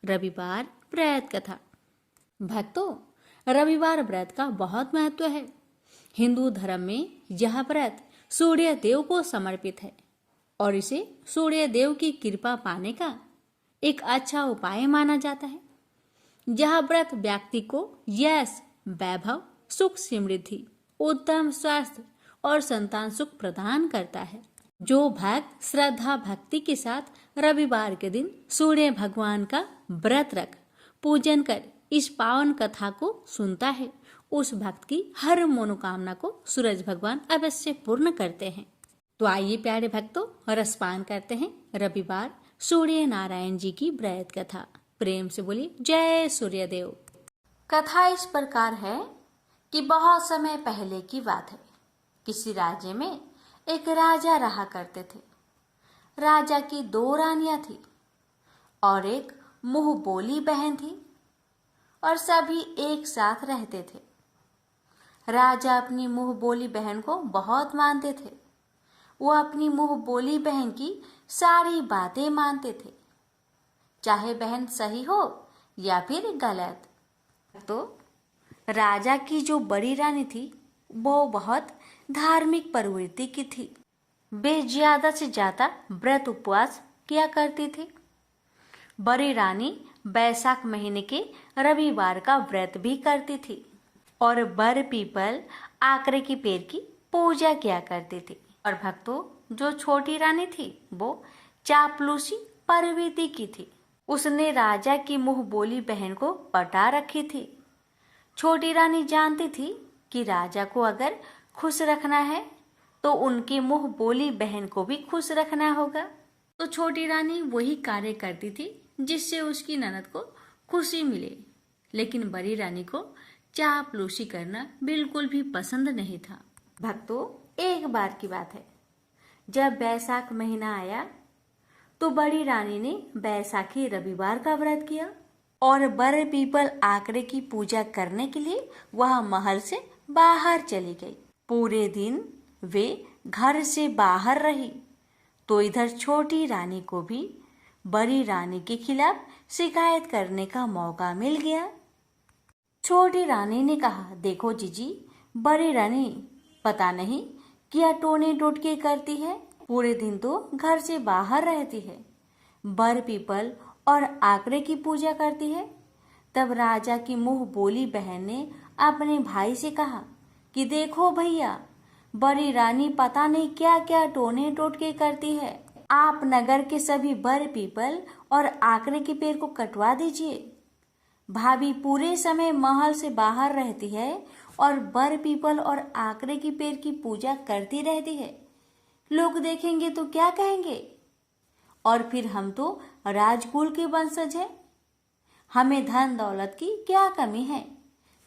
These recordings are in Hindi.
रविवार व्रत कथा। भक्तों, रविवार व्रत का बहुत महत्व है। हिंदू धर्म में यह व्रत सूर्य देव को समर्पित है और इसे सूर्य देव की कृपा पाने का एक अच्छा उपाय माना जाता है। यह व्रत व्यक्ति को यश, वैभव, सुख, समृद्धि, उत्तम स्वास्थ्य और संतान सुख प्रदान करता है। जो भक्त श्रद्धा भक्ति के साथ रविवार के दिन सूर्य भगवान का व्रत रख पूजन कर इस पावन कथा को सुनता है, उस भक्त की हर मनोकामना को सूरज भगवान अवश्य पूर्ण करते हैं। तो आइए प्यारे भक्तों, रसपान करते हैं रविवार सूर्य नारायण जी की व्रत कथा। प्रेम से बोलिए जय सूर्यदेव। कथा इस प्रकार है कि बहुत समय पहले की बात है। किसी राज्य में एक राजा रहा करते थे। राजा की 2 रानियां थी और एक मुंह बोली बहन थी और सभी एक साथ रहते थे। राजा अपनी मुंह बोली बहन को बहुत मानते थे। वो अपनी मुंह बोली बहन की सारी बातें मानते थे, चाहे बहन सही हो या फिर गलत। तो राजा की जो बड़ी रानी थी वो बहुत धार्मिक प्रवृत्ति की थी। वे ज्यादा से ज्यादा व्रत उपवास किया करती थी। बड़ी रानी बैसाख महीने के रविवार का व्रत भी करती थी और बर पीपल आकरे के पेड़ की पूजा किया करती थी। और भक्तों, जो छोटी रानी थी वो चापलूसी प्रवृत्ति की थी। उसने राजा की मुंह बोली बहन को पटा रखी थी। छोटी रानी जानती थी कि राजा को अगर खुश रखना है तो उनकी मुंह बोली बहन को भी खुश रखना होगा। तो छोटी रानी वही कार्य करती थी जिससे उसकी ननद को खुशी मिले। लेकिन बड़ी रानी को चापलूसी करना बिल्कुल भी पसंद नहीं था। भक्तों, एक बार की बात है, जब बैसाख महीना आया तो बड़ी रानी ने बैसाखी रविवार का व्रत किया और बर पीपल आकरे की पूजा करने के लिए वह महल से बाहर चली गई। पूरे दिन वे घर से बाहर रही तो इधर छोटी रानी को भी बड़ी रानी के खिलाफ शिकायत करने का मौका मिल गया। छोटी रानी ने कहा, देखो जीजी, बड़ी रानी पता नहीं क्या टोने टोटके करती है। पूरे दिन तो घर से बाहर रहती है, बर पीपल और आकरे की पूजा करती है। तब राजा की मुंह बोली बहन ने अपने भाई से कहा कि देखो भैया, बड़ी रानी पता नहीं क्या क्या टोने टोटके करती है। आप नगर के सभी बर पीपल और आकरे के पेड़ को कटवा दीजिए। भाभी पूरे समय महल से बाहर रहती है और बर पीपल और आकरे की पेड़ की पूजा करती रहती है। लोग देखेंगे तो क्या कहेंगे? और फिर हम तो राजकुल के वंशज हैं, हमें धन दौलत की क्या कमी है।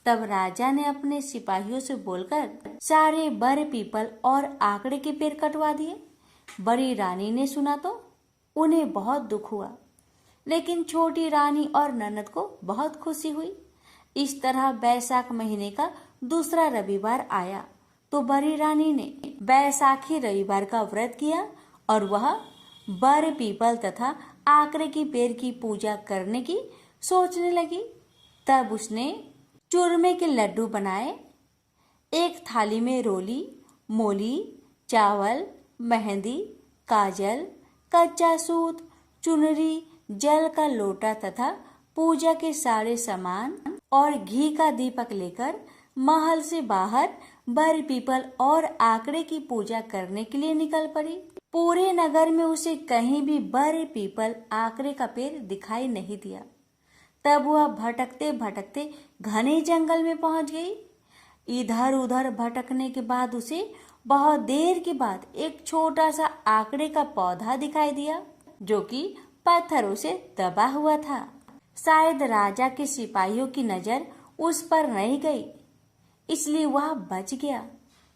तब राजा ने अपने सिपाहियों से बोलकर सारे बर पीपल और आकड़े के पेड़ कटवा दिए। बड़ी रानी ने सुना तो उन्हें बहुत दुख हुआ, लेकिन छोटी रानी और ननद को बहुत खुशी हुई। इस तरह बैसाख महीने का दूसरा रविवार आया तो बड़ी रानी ने बैसाखी रविवार का व्रत किया और वह बर पीपल तथा आकरे की पेड़ की पूजा करने की सोचने लगी। तब उसने चूरमे के लड्डू बनाए। एक थाली में रोली, मोली, चावल, मेहंदी, काजल, कच्चा सूत, चुनरी, जल का लोटा तथा पूजा के सारे सामान और घी का दीपक लेकर महल से बाहर बर पीपल और आकड़े की पूजा करने के लिए निकल पड़ी। पूरे नगर में उसे कहीं भी बर पीपल आकड़े का पेड़ दिखाई नहीं दिया। तब वह भटकते भटकते घने जंगल में पहुंच गई। इधर उधर भटकने के बाद उसे बहुत देर के बाद एक छोटा सा आकड़े का पौधा दिखाई दिया जो कि पत्थरों से दबा हुआ था। शायद राजा के सिपाहियों की नजर उस पर नहीं गई, इसलिए वह बच गया।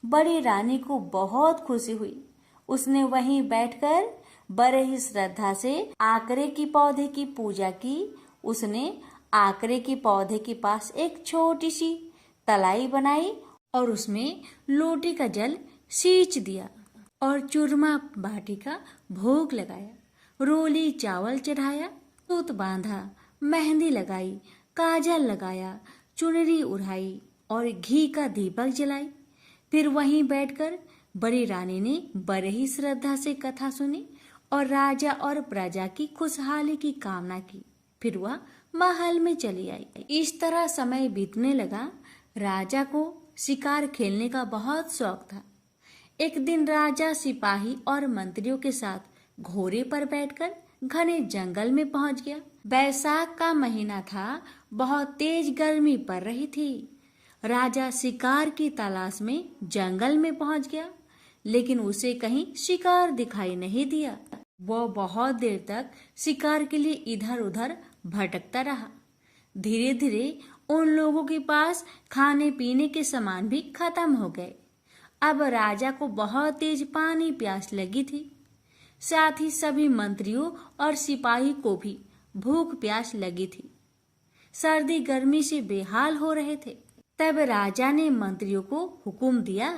बड़ी रानी को बहुत खुशी हुई। उसने वहीं बैठकर बड़े ही श्रद्धा से आकरे की पौधे की पूजा की। उसने आकरे के पौधे के पास एक छोटी सी तलाई बनाई और उसमें लोटे का जल सींच दिया और चूरमा बाटी का भोग लगाया, रोली चावल चढ़ाया, सूत बांधा, मेहंदी लगाई, काजल लगाया, चुनरी उड़ाई और घी का दीपक जलाई। फिर वहीं बैठकर बड़ी रानी ने बड़े ही श्रद्धा से कथा सुनी और राजा और प्रजा की खुशहाली की कामना की। फिर वह महल में चली आई। इस तरह समय बीतने लगा। राजा को शिकार खेलने का बहुत शौक था। एक दिन राजा सिपाही और मंत्रियों के साथ घोड़े पर बैठकर घने जंगल में पहुंच गया। बैसाख का महीना था, बहुत तेज गर्मी पड़ रही थी। राजा शिकार की तलाश में जंगल में पहुंच गया, लेकिन उसे कहीं शिकार दिखाई नहीं दिया। वो बहुत देर तक शिकार के लिए इधर उधर भटकता रहा। धीरे धीरे उन लोगों के पास खाने पीने के सामान भी खत्म हो गए। अब राजा को बहुत तेज पानी प्यास लगी थी। साथ ही सभी मंत्रियों और सिपाही को भी भूख प्यास लगी थी। सर्दी गर्मी से बेहाल हो रहे थे। तब राजा ने मंत्रियों को हुक्म दिया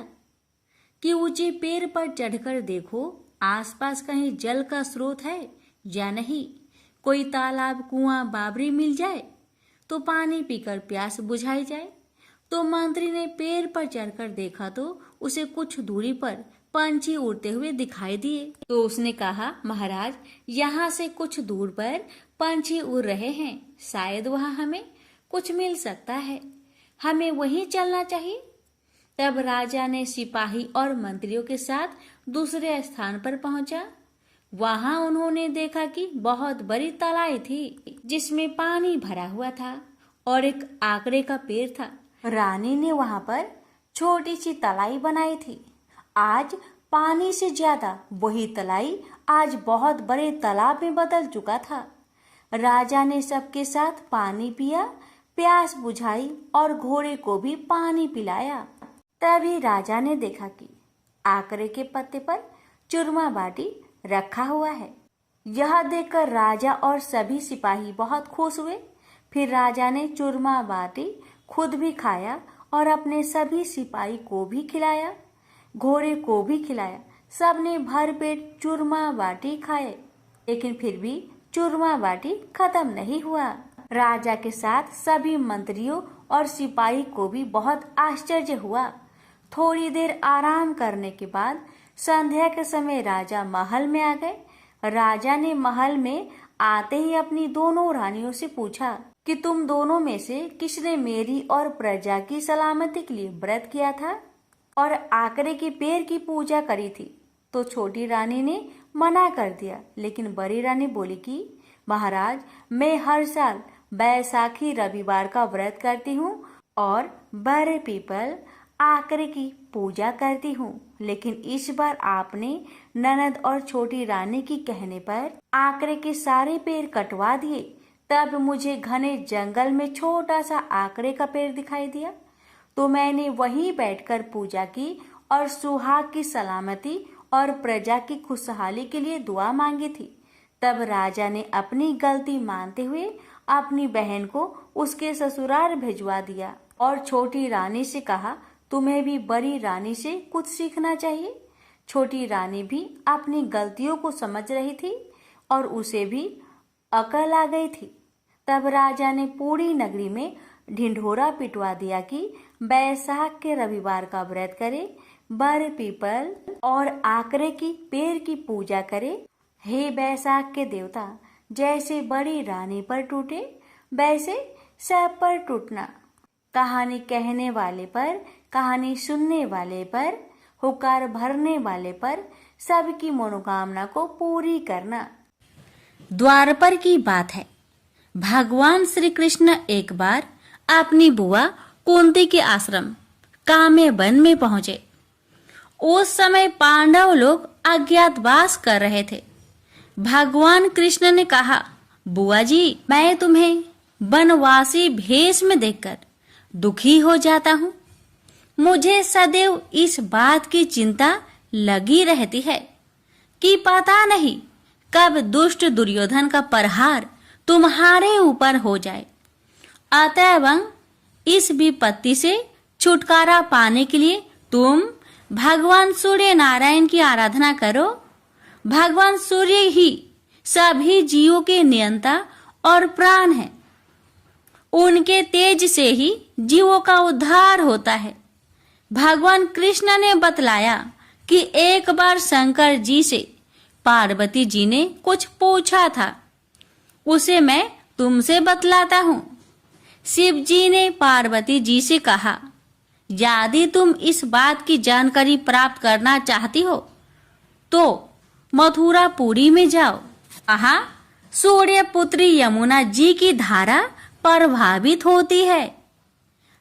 कि ऊंचे पेड़ पर चढ़कर देखो आसपास कहीं जल का स्रोत है या नहीं। कोई तालाब, कुआं, बावड़ी मिल जाए तो पानी पीकर प्यास बुझाई जाए। तो मंत्री ने पेड़ पर चढ़कर देखा तो उसे कुछ दूरी पर पंछी उड़ते हुए दिखाई दिए। तो उसने कहा, महाराज, यहाँ से कुछ दूर पर पंछी उड़ रहे हैं, शायद वहाँ हमें कुछ मिल सकता है, हमें वहीं चलना चाहिए। तब राजा ने सिपाही और मंत्रियों के साथ दूसरे स्थान पर पहुंचा। वहां उन्होंने देखा कि बहुत बड़ी तलाई थी जिसमें पानी भरा हुआ था और एक आकड़े का पेड़ था। रानी ने वहां पर छोटी सी तलाई बनाई थी। आज पानी से ज्यादा वही तलाई आज बहुत बड़े तालाब में बदल चुका था। राजा ने सबके साथ पानी पिया, प्यास बुझाई और घोड़े को भी पानी पिलाया। तभी राजा ने देखा कि आकड़े के पत्ते पर चूरमा बाटी रखा हुआ है। यह देखकर राजा और सभी सिपाही बहुत खुश हुए। फिर राजा ने चूरमा बाटी खुद भी खाया और अपने सभी सिपाही को भी खिलाया, घोड़े को भी खिलाया। सबने भरपेट चूरमा बाटी खाए, लेकिन फिर भी चूरमा बाटी खत्म नहीं हुआ। राजा के साथ सभी मंत्रियों और सिपाही को भी बहुत आश्चर्य हुआ। थोड़ी देर आराम करने के बाद संध्या के समय राजा महल में आ गए। राजा ने महल में आते ही अपनी दोनों रानियों से पूछा कि तुम दोनों में से किसने मेरी और प्रजा की सलामती के लिए व्रत किया था और आकड़े के पेड़ की पूजा करी थी। तो छोटी रानी ने मना कर दिया, लेकिन बड़ी रानी बोली कि महाराज, मैं हर साल बैसाखी रविवार का व्रत करती हूँ और बड़े पीपल आकड़े की पूजा करती हूँ, लेकिन इस बार आपने ननद और छोटी रानी की कहने पर आकड़े के सारे पेड़ कटवा दिए। तब मुझे घने जंगल में छोटा सा आकड़े का पेड़ दिखाई दिया, तो मैंने वहीं बैठकर पूजा की और सुहाग की सलामती और प्रजा की खुशहाली के लिए दुआ मांगी थी। तब राजा ने अपनी गलती मानते हुए अपनी बहन को उसके ससुराल भिजवा दिया और छोटी रानी से कहा, तुम्हें भी बड़ी रानी से कुछ सीखना चाहिए। छोटी रानी भी अपनी गलतियों को समझ रही थी और उसे भी अकल आ गई थी। तब राजा ने पूरी नगरी में ढिंढोरा पिटवा दिया कि बैसाख के रविवार का व्रत करे, बड़ पीपल और आकड़े की पेड़ की पूजा करे। हे बैसाख के देवता, जैसे बड़ी रानी पर टूटे वैसे सब पर टूटना। कहानी कहने वाले पर, कहानी सुनने वाले पर, हुकार भरने वाले पर सबकी मनोकामना को पूरी करना। द्वारपर की बात है। भगवान श्री कृष्ण एक बार अपनी बुआ कुंती के आश्रम काम्यवन में पहुंचे। उस समय पांडव लोग अज्ञातवास कर रहे थे। भगवान कृष्ण ने कहा, बुआ जी, मैं तुम्हें वनवासी भेष में देखकर दुखी हो जाता हूँ। मुझे सदैव इस बात की चिंता लगी रहती है कि पता नहीं कब दुष्ट दुर्योधन का प्रहार तुम्हारे ऊपर हो जाए। अतएव इस विपत्ति से छुटकारा पाने के लिए तुम भगवान सूर्य नारायण की आराधना करो। भगवान सूर्य ही सभी जीवों के नियंता और प्राण है। उनके तेज से ही जीवों का उद्धार होता है। भगवान कृष्ण ने बतलाया कि एक बार शंकर जी से पार्वती जी ने कुछ पूछा था, उसे मैं तुमसे बतलाता हूँ। शिव जी ने पार्वती जी से कहा, यदि तुम इस बात की जानकारी प्राप्त करना चाहती हो तो मथुरापुरी में जाओ। वहाँ सूर्य पुत्री यमुना जी की धारा प्रभावित होती है।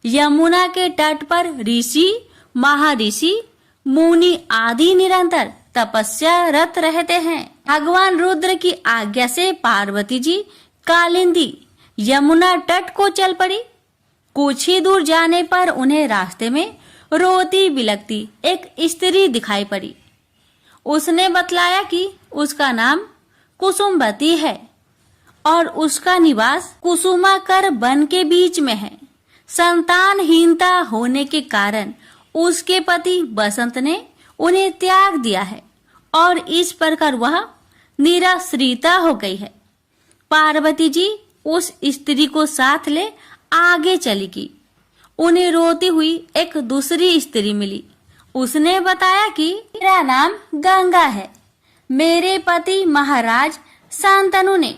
यमुना के तट पर ऋषि, महर्षि, मुनि आदि निरंतर तपस्यारत रहते हैं। भगवान रुद्र की आज्ञा से पार्वती जी कालिंदी यमुना तट को चल पड़ी। कुछ ही दूर जाने पर उन्हें रास्ते में रोती बिलखती एक स्त्री दिखाई पड़ी। उसने बतलाया कि उसका नाम कुसुमवती है और उसका निवास कुसुमाकर वन के बीच में है। संतानहीनता होने के कारण उसके पति बसंत ने उन्हें त्याग दिया है और इस प्रकार वह निराश्रिता हो गई है। पार्वती जी उस स्त्री को साथ ले आगे चली गई। उन्हें रोती हुई एक दूसरी स्त्री मिली। उसने बताया कि मेरा नाम गंगा है। मेरे पति महाराज शांतनु ने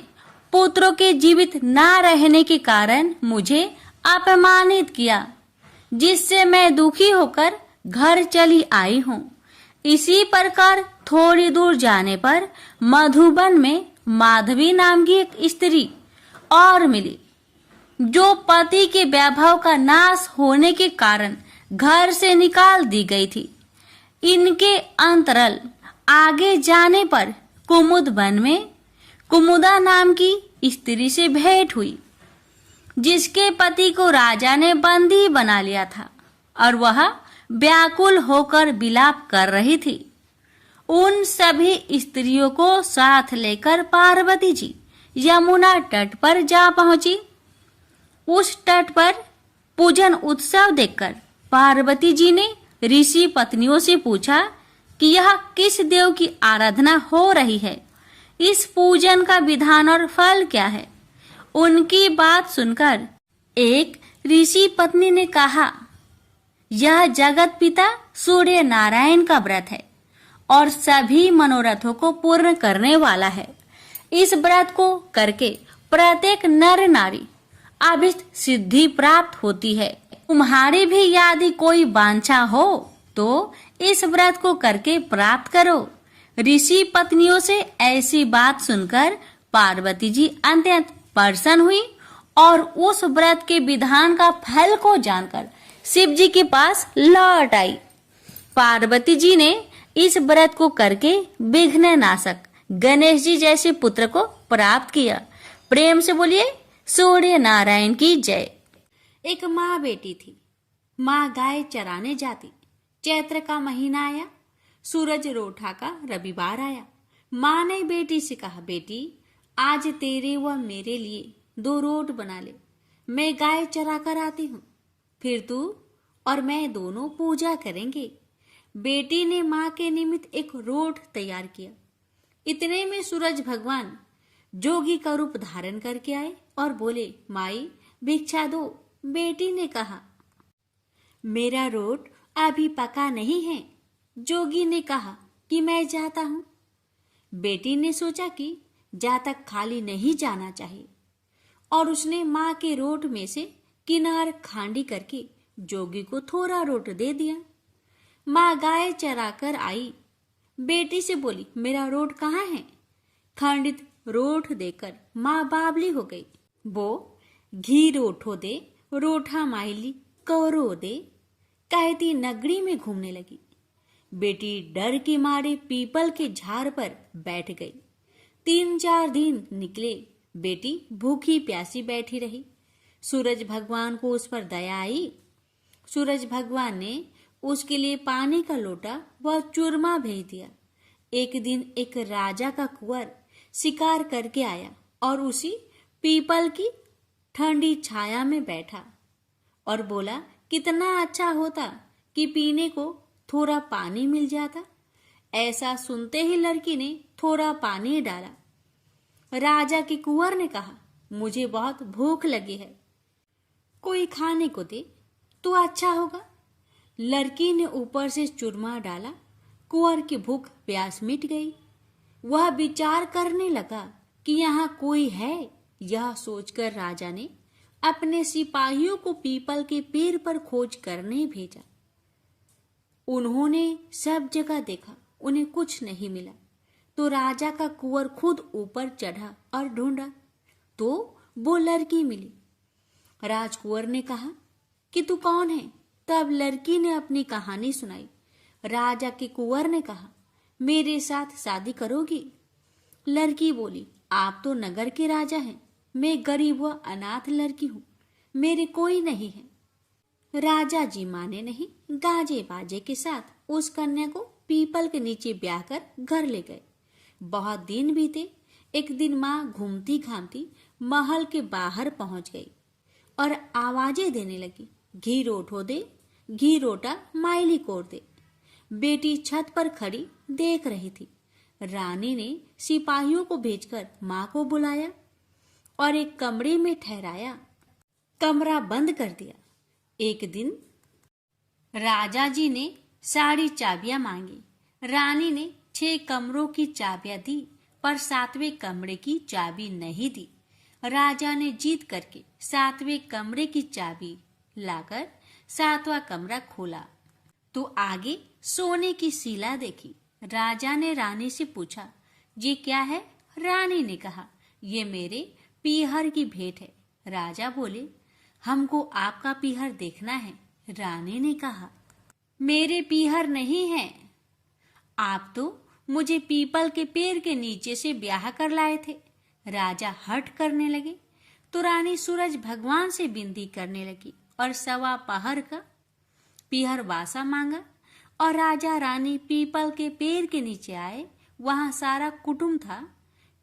पुत्रों के जीवित न रहने के कारण मुझे अपमानित किया, जिससे मैं दुखी होकर घर चली आई हूँ। इसी प्रकार थोड़ी दूर जाने पर मधुबन में माधवी नाम की एक स्त्री और मिली, जो पति के वैभव का नाश होने के कारण घर से निकाल दी गई थी। इनके अंतरल आगे जाने पर कुमुद वन में कुमुदा नाम की स्त्री से भेंट हुई, जिसके पति को राजा ने बंदी बना लिया था और वह व्याकुल होकर विलाप कर रही थी। उन सभी स्त्रियों को साथ लेकर पार्वती जी यमुना तट पर जा पहुंची। उस तट पर पूजन उत्सव देखकर पार्वती जी ने ऋषि पत्नियों से पूछा कि यह किस देव की आराधना हो रही है, इस पूजन का विधान और फल क्या है। उनकी बात सुनकर एक ऋषि पत्नी ने कहा, यह जगत पिता सूर्य नारायण का व्रत है और सभी मनोरथों को पूर्ण करने वाला है। इस व्रत को करके प्रत्येक नर नारी अभिष्ट सिद्धि प्राप्त होती है। तुम्हारी भी यदि कोई वांछा हो तो इस व्रत को करके प्राप्त करो। ऋषि पत्नियों से ऐसी बात सुनकर पार्वती जी अत्यंत प्रसन्न हुई और उस व्रत के विधान का फल को जानकर शिव जी के पास लौट आई। पार्वती जी ने इस व्रत को करके विघ्न नाशक गणेश जी जैसे पुत्र को प्राप्त किया। प्रेम से बोलिए सूर्य नारायण की जय। एक माँ बेटी थी। माँ गाय चराने जाती। चैत्र का महीना आया, सूरज रोठा का रविवार आया। माँ ने बेटी से कहा, बेटी आज तेरे व मेरे लिए 2 रोट बना ले, मैं गाय चरा कर आती हूँ, फिर तू और मैं दोनों पूजा करेंगे। बेटी ने माँ के निमित्त एक रोट तैयार किया। इतने में सूरज भगवान जोगी का रूप धारण करके आए और बोले, माई भिक्षा दो। बेटी ने कहा, मेरा रोट अभी पका नहीं है। जोगी ने कहा कि मैं जाता हूँ। बेटी ने सोचा कि जा तक खाली नहीं जाना चाहिए और उसने माँ के रोट में से किनार खांडी करके जोगी को थोड़ा रोट दे दिया। माँ गाय चरा कर आई। बेटी से बोली, मेरा रोट कहाँ है? खंडित रोट देकर माँ बावली हो गई। वो घी रोठो दे, रोठा माइली कौरो दे कहती नगरी में घूमने लगी। बेटी डर के मारे पीपल के झाड़ पर बैठ गई। 3-4 दिन निकले। बेटी भूखी प्यासी बैठी रही। सूरज भगवान को उस पर दया आई। सूरज भगवान ने उसके लिए पानी का लोटा व चूरमा भेज दिया। एक दिन एक राजा का कुंवर शिकार करके आया और उसी पीपल की ठंडी छाया में बैठा और बोला, कितना अच्छा होता कि पीने को थोड़ा पानी मिल जाता। ऐसा सुनते ही लड़की ने थोड़ा पानी डाला। राजा के कुंवर ने कहा, मुझे बहुत भूख लगी है, कोई खाने को दे तो अच्छा होगा। लड़की ने ऊपर से चूरमा डाला। कुंवर की भूख प्यास मिट गई। वह विचार करने लगा कि यहाँ कोई है। यह सोचकर राजा ने अपने सिपाहियों को पीपल के पेड़ पर खोज करने भेजा। उन्होंने सब जगह देखा, उन्हें कुछ नहीं मिला। तो राजा का कुंवर खुद ऊपर चढ़ा और ढूंढा तो वो लड़की मिली। राजकुंवर ने कहा कि तू कौन है? तब लड़की ने अपनी कहानी सुनाई। राजा के कुंवर ने कहा, मेरे साथ शादी करोगी? लड़की बोली, आप तो नगर के राजा हैं, मैं गरीब व अनाथ लड़की हूँ, मेरे कोई नहीं है। राजा जी माने नहीं। गाजे बाजे के साथ उस कन्या को पीपल के नीचे ब्याह कर घर ले गए। बहुत दिन बीते। एक दिन माँ घूमती घामती महल के बाहर पहुंच गई और आवाजें देने लगी, घी रोटो दे, घी रोटा माइली कोर दे। बेटी छत पर खड़ी देख रही थी। रानी ने सिपाहियों को भेजकर माँ को बुलाया और एक कमरे में ठहराया। कमरा बंद कर दिया। एक दिन राजा जी ने सारी चाबियां मांगी। रानी ने 6 कमरों की चाबियां दी पर 7वें कमरे की चाबी नहीं दी। राजा ने जीत करके 7वें कमरे की चाबी लाकर 7वां कमरा खोला तो आगे सोने की शिला देखी। राजा ने रानी से पूछा, ये क्या है? रानी ने कहा, ये मेरे पीहर की भेंट है। राजा बोले, हमको आपका पीहर देखना है। रानी ने कहा, मेरे पीहर नहीं है, आप तो मुझे पीपल के पेड़ के नीचे से ब्याह कर लाए थे। राजा हट करने लगे तो रानी सूरज भगवान से विनती करने लगी और 1.25 पहर का पीहर वासा मांगा। और राजा रानी पीपल के पेड़ के नीचे आए। वहां सारा कुटुंब था।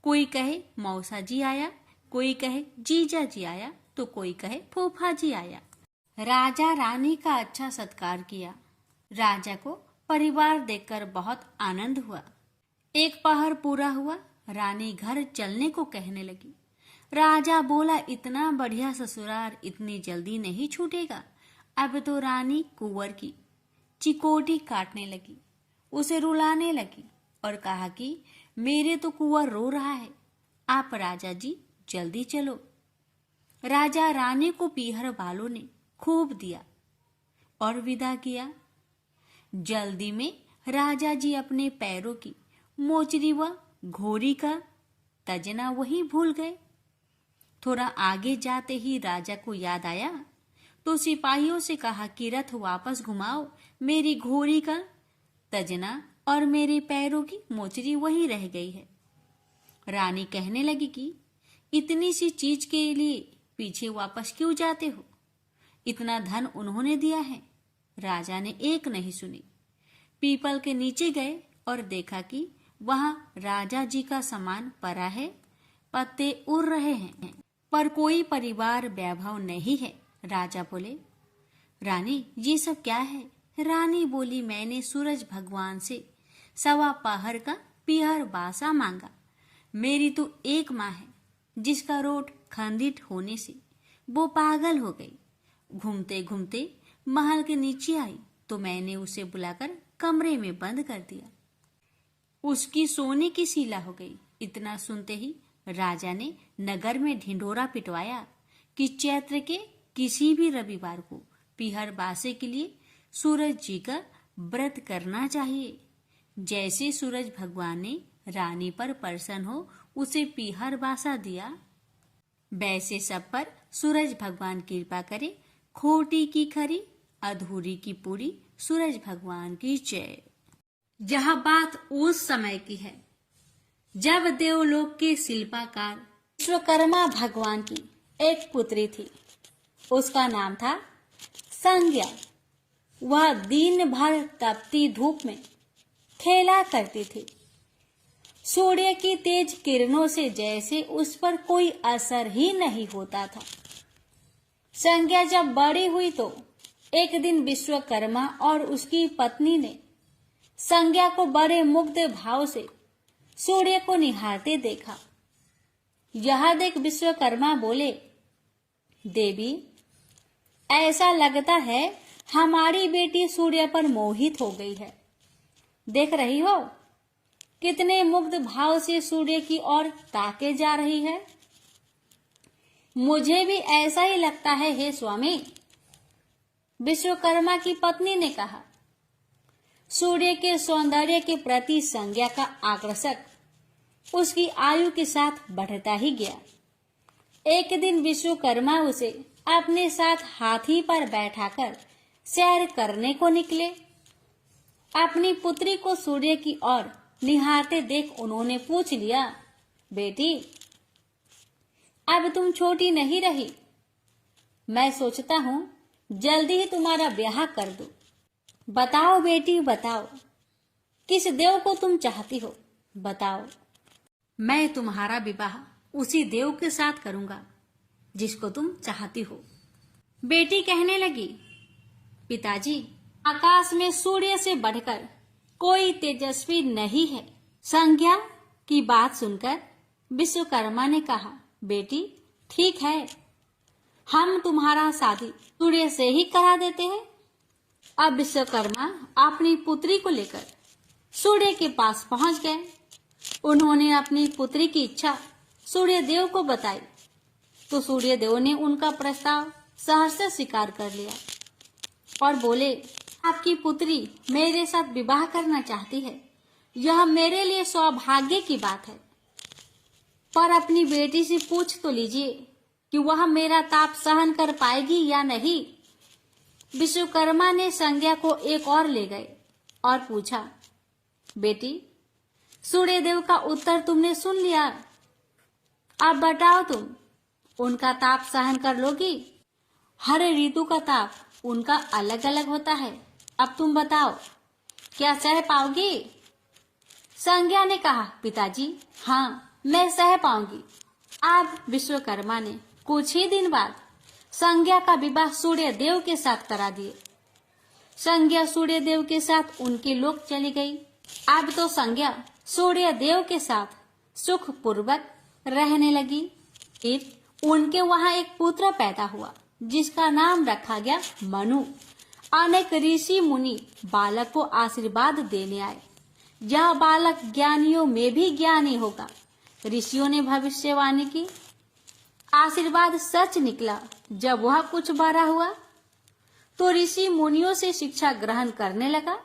कोई कहे मौसा जी आया, कोई कहे जीजा जी आया, तो कोई कहे फूफा जी आया। राजा रानी का अच्छा सत्कार किया। राजा को परिवार देखकर बहुत आनंद हुआ। 1 पहर पूरा हुआ। रानी घर चलने को कहने लगी। राजा बोला, इतना बढ़िया ससुराल इतनी जल्दी नहीं छूटेगा। अब तो रानी कुंवर की चिकोटी काटने लगी, उसे रुलाने लगी और कहा कि मेरे तो कुंवर रो रहा है, आप राजा जी जल्दी चलो। राजा रानी को पीहर वालों ने खूब दिया और विदा किया। जल्दी में राजा जी अपने पैरों की मोचरी व घोड़ी का तजना वही भूल गए। थोड़ा आगे जाते ही राजा को याद आया तो सिपाहियों से कहा कि रथ वापस घुमाओ, मेरी घोड़ी का तजना और मेरे पैरों की मोचरी वही रह गई है। रानी कहने लगी कि इतनी सी चीज के लिए पीछे वापस क्यों जाते हो? इतना धन उन्होंने दिया है। राजा ने एक नहीं सुनी। पीपल के नीचे गए और देखा कि वहां राजा जी का सामान पड़ा है, पत्ते उड़ रहे हैं, पर कोई परिवार वैभव नहीं है। राजा बोले, रानी ये सब क्या है? रानी बोली, मैंने सूरज भगवान से 1.25 पहर का पीहर बासा मांगा। मेरी तो एक माँ है जिसका रोट खंडित होने से वो पागल हो गई। घूमते घूमते महल के नीचे आई तो मैंने उसे बुलाकर कमरे में बंद कर दिया। उसकी सोने की शिला हो गई। इतना सुनते ही राजा ने नगर में ढिंढोरा पिटवाया कि चैत्र के किसी भी रविवार को पीहर बासे के लिए सूरज जी का व्रत करना चाहिए। जैसे सूरज भगवान ने रानी पर प्रसन्न हो उसे पीहर बासा दिया, वैसे सब पर सूरज भगवान कृपा करे। खोटी की खरी, अधूरी की पूरी, सूरज भगवान की जय। यह बात उस समय की है जब देवलोक के शिल्पकार विश्वकर्मा भगवान की एक पुत्री थी। उसका नाम था संज्ञा। वह दिन भर तपती धूप में खेला करती थी। सूर्य की तेज किरणों से जैसे उस पर कोई असर ही नहीं होता था। संज्ञा जब बड़ी हुई तो एक दिन विश्वकर्मा और उसकी पत्नी ने संज्ञा को बड़े मुग्ध भाव से सूर्य को निहारते देखा। यह देख विश्वकर्मा बोले, देवी ऐसा लगता है हमारी बेटी सूर्य पर मोहित हो गई है। देख रही हो कितने मुग्ध भाव से सूर्य की ओर ताके जा रही है। मुझे भी ऐसा ही लगता है हे स्वामी, विश्वकर्मा की पत्नी ने कहा। सूर्य के सौंदर्य के प्रति संज्ञा का आकर्षक उसकी आयु के साथ बढ़ता ही गया। एक दिन विश्वकर्मा उसे अपने साथ हाथी पर बैठाकर सैर करने को निकले। अपनी पुत्री को सूर्य की ओर निहारते देख उन्होंने पूछ लिया, बेटी अब तुम छोटी नहीं रही, मैं सोचता हूं जल्दी ही तुम्हारा ब्याह कर दूं। बताओ बेटी बताओ, किस देव को तुम चाहती हो, बताओ। मैं तुम्हारा विवाह उसी देव के साथ करूंगा जिसको तुम चाहती हो। बेटी कहने लगी, पिताजी आकाश में सूर्य से बढ़कर कोई तेजस्वी नहीं है। संज्ञा की बात सुनकर विश्वकर्मा ने कहा, बेटी ठीक है, हम तुम्हारा शादी सूर्य से ही करा देते हैं। अब विश्वकर्मा अपनी पुत्री को लेकर सूर्य के पास पहुंच गए। उन्होंने अपनी पुत्री की इच्छा सूर्य देव को बताई तो सूर्य देव ने उनका प्रस्ताव सहर्ष स्वीकार कर लिया और बोले, आपकी पुत्री मेरे साथ विवाह करना चाहती है, यह मेरे लिए सौभाग्य की बात है, पर अपनी बेटी से पूछ तो लीजिए कि वह मेरा ताप सहन कर पाएगी या नहीं। विश्वकर्मा ने संज्ञा को एक और ले गए और पूछा, बेटी सूर्य देव का उत्तर तुमने सुन लिया, अब बताओ तुम उनका ताप सहन कर लोगी? हर ऋतु का ताप उनका अलग अलग होता है, अब तुम बताओ क्या सह पाओगी? संज्ञा ने कहा, पिताजी हाँ मैं सह पाऊंगी। अब विश्वकर्मा ने कुछ ही दिन बाद संज्ञा का विवाह सूर्य देव के साथ करा दिए। संज्ञा सूर्य देव के साथ उनके लोक चली गई। अब तो संज्ञा सूर्य देव के साथ सुख पूर्वक रहने लगी। फिर उनके वहां एक पुत्र पैदा हुआ जिसका नाम रखा गया मनु। अनेक ऋषि मुनि बालक को आशीर्वाद देने आए। यह बालक ज्ञानियों में भी ज्ञानी होगा। ऋषियों ने भविष्यवाणी की, आशीर्वाद सच निकला। जब वह कुछ बड़ा हुआ तो ऋषि मुनियों से शिक्षा ग्रहण करने लगा।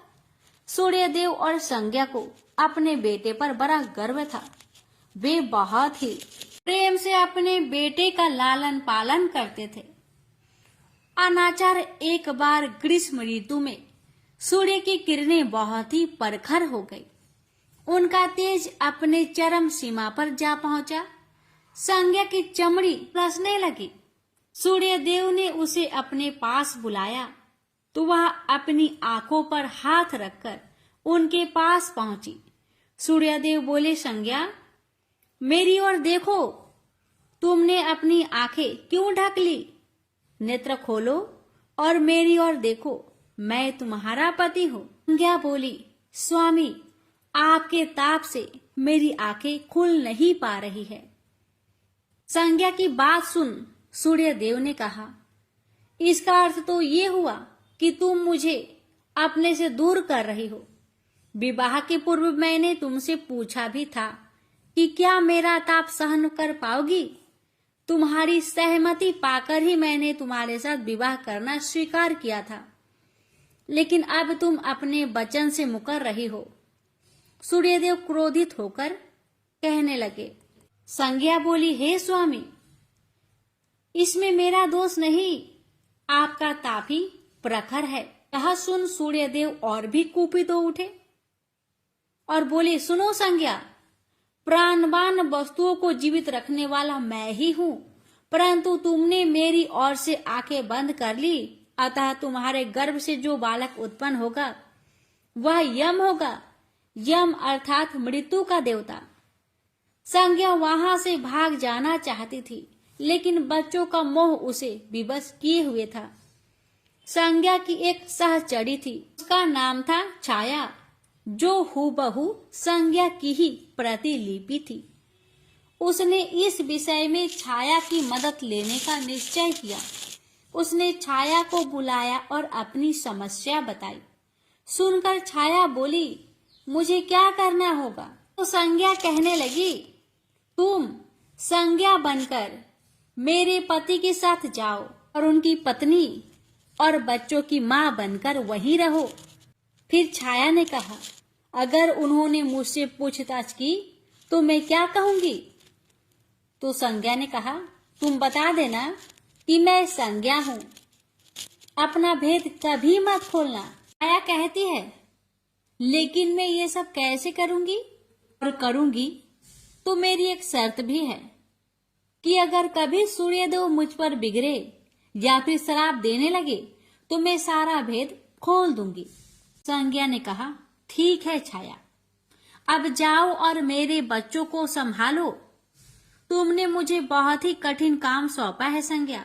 सूर्यदेव और संज्ञा को अपने बेटे पर बड़ा गर्व था। वे बहुत ही प्रेम से अपने बेटे का लालन पालन करते थे। अनाचार एक बार ग्रीष्म ऋतु में सूर्य की किरणें बहुत ही प्रखर हो गई। उनका तेज अपने चरम सीमा पर जा पहुंचा। संज्ञा की चमड़ी रसने लगी। सूर्यदेव ने उसे अपने पास बुलाया तो वह अपनी आंखों पर हाथ रखकर उनके पास पहुंची। सूर्यदेव बोले, संज्ञा मेरी ओर देखो, तुमने अपनी आंखें क्यों ढक ली? नेत्र खोलो और मेरी ओर देखो, मैं तुम्हारा पति हूँ। संज्ञा बोली, स्वामी आपके ताप से मेरी आंखें खुल नहीं पा रही है। संज्ञा की बात सुन सूर्यदेव ने कहा, इसका अर्थ तो ये हुआ कि तुम मुझे अपने से दूर कर रही हो। विवाह के पूर्व मैंने तुमसे पूछा भी था कि क्या मेरा ताप सहन कर पाओगी। तुम्हारी सहमति पाकर ही मैंने तुम्हारे साथ विवाह करना स्वीकार किया था, लेकिन अब तुम अपने वचन से मुकर रही हो। सूर्यदेव क्रोधित होकर कहने लगे। संज्ञा बोली, हे स्वामी इसमें मेरा दोष नहीं, आपका ताप ही प्रखर है। यह सुन सूर्यदेव और भी कुपित हो उठे और बोले, सुनो संज्ञा, प्राणवान वस्तुओं को जीवित रखने वाला मैं ही हूँ, परंतु तुमने मेरी ओर से आंखें बंद कर ली, अतः तुम्हारे गर्भ से जो बालक उत्पन्न होगा वह यम होगा। यम अर्थात मृत्यु का देवता। संज्ञा वहां से भाग जाना चाहती थी, लेकिन बच्चों का मोह उसे विवश किए हुए था। संज्ञा की एक सहचरी थी, उसका नाम था छाया, जो हूबहू संज्ञा की ही प्रतिलिपि थी। उसने इस विषय में छाया की मदद लेने का निश्चय किया। उसने छाया को बुलाया और अपनी समस्या बताई। सुनकर छाया बोली, मुझे क्या करना होगा? तो संज्ञा कहने लगी, तुम संज्ञा बनकर मेरे पति के साथ जाओ और उनकी पत्नी और बच्चों की मां बनकर वहीं रहो। फिर छाया ने कहा, अगर उन्होंने मुझसे पूछताछ की तो मैं क्या कहूंगी? तो संज्ञा ने कहा, तुम बता देना कि मैं संज्ञा हूं, अपना भेद कभी मत खोलना। छाया कहती है, लेकिन मैं ये सब कैसे करूंगी? और करूंगी तो मेरी एक शर्त भी है कि अगर कभी सूर्यदेव मुझ पर बिगड़े या फिर श्राप देने लगे तो मैं सारा भेद खोल दूंगी। संज्ञा ने कहा, ठीक है छाया, अब जाओ और मेरे बच्चों को संभालो। तुमने मुझे बहुत ही कठिन काम सौंपा है संज्ञा।